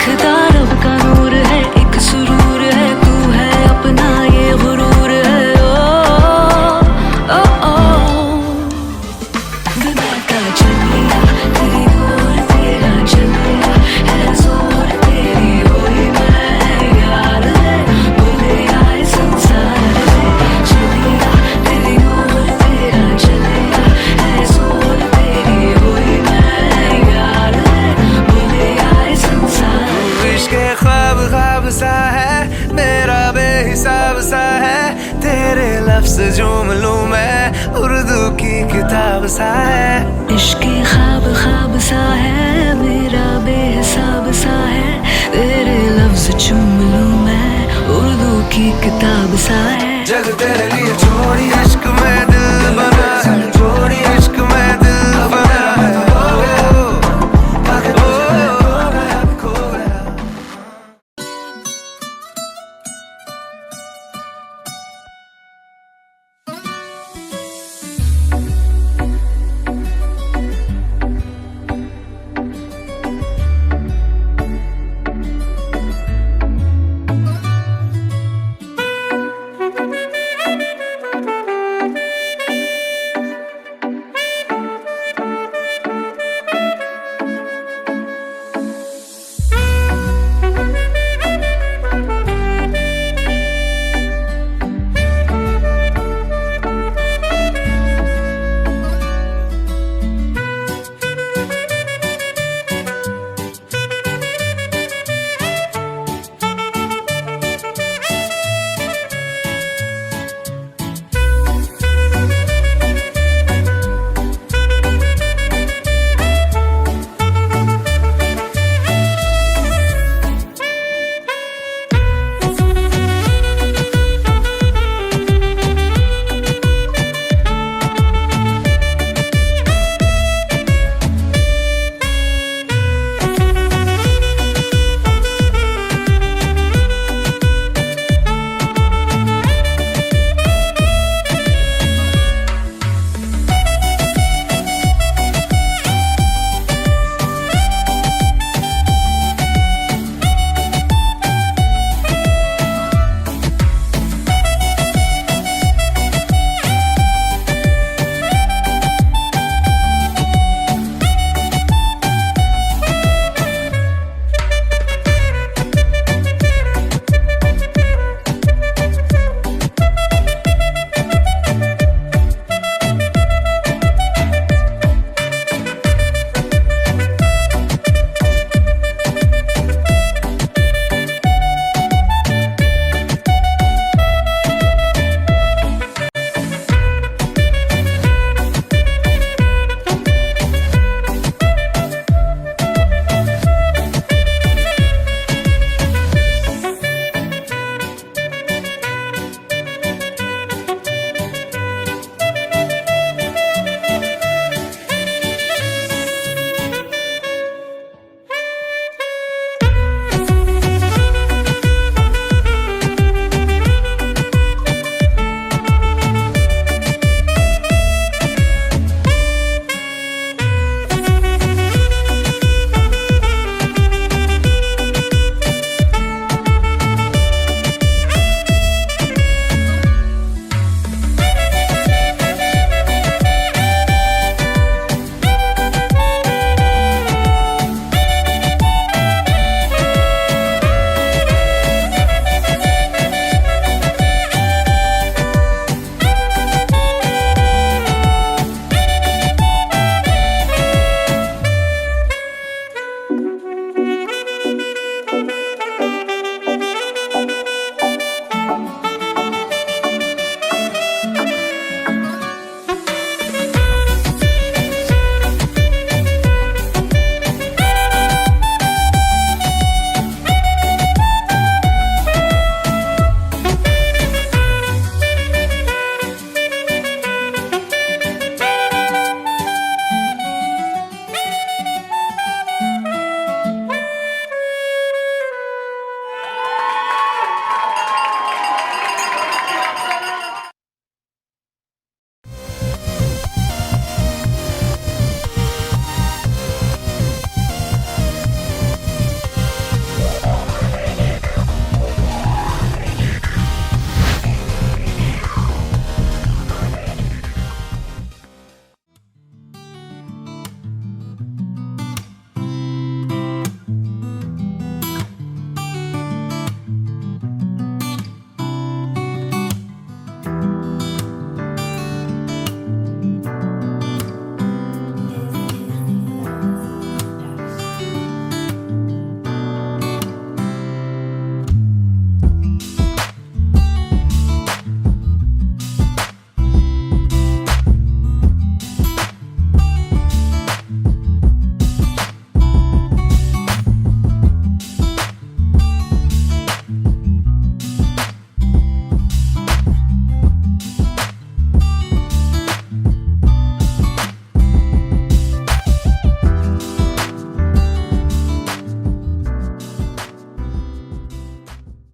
दिखता रब का नूर है, एक सुरूर है, तू है अपना ये गुरूर है। ओ ओ बिना का चल लिया तेरी ओर, तेरा चल लिया है जोर, तेरी हुई मैं यार है, बोले आए संसार है। चल लिया तेरी ओर, तेरा चल लिया है जोर, तेरी हुई मैं यार है, बोले आए संसार। इश्क ख्वाब ख्वाब सा है, मेरा बेहिसाब सा है, तेरे लफ्ज झूम लूं मैं, उर्दू की किताब सा है। इश्क ख्वाब ख्वाब सा है, मेरा बेहिसाब सा है, तेरे लफ्ज चूम लूं मैं, उर्दू की किताब सा है। जग तेरे लिए छोड़ी इश्क में दिल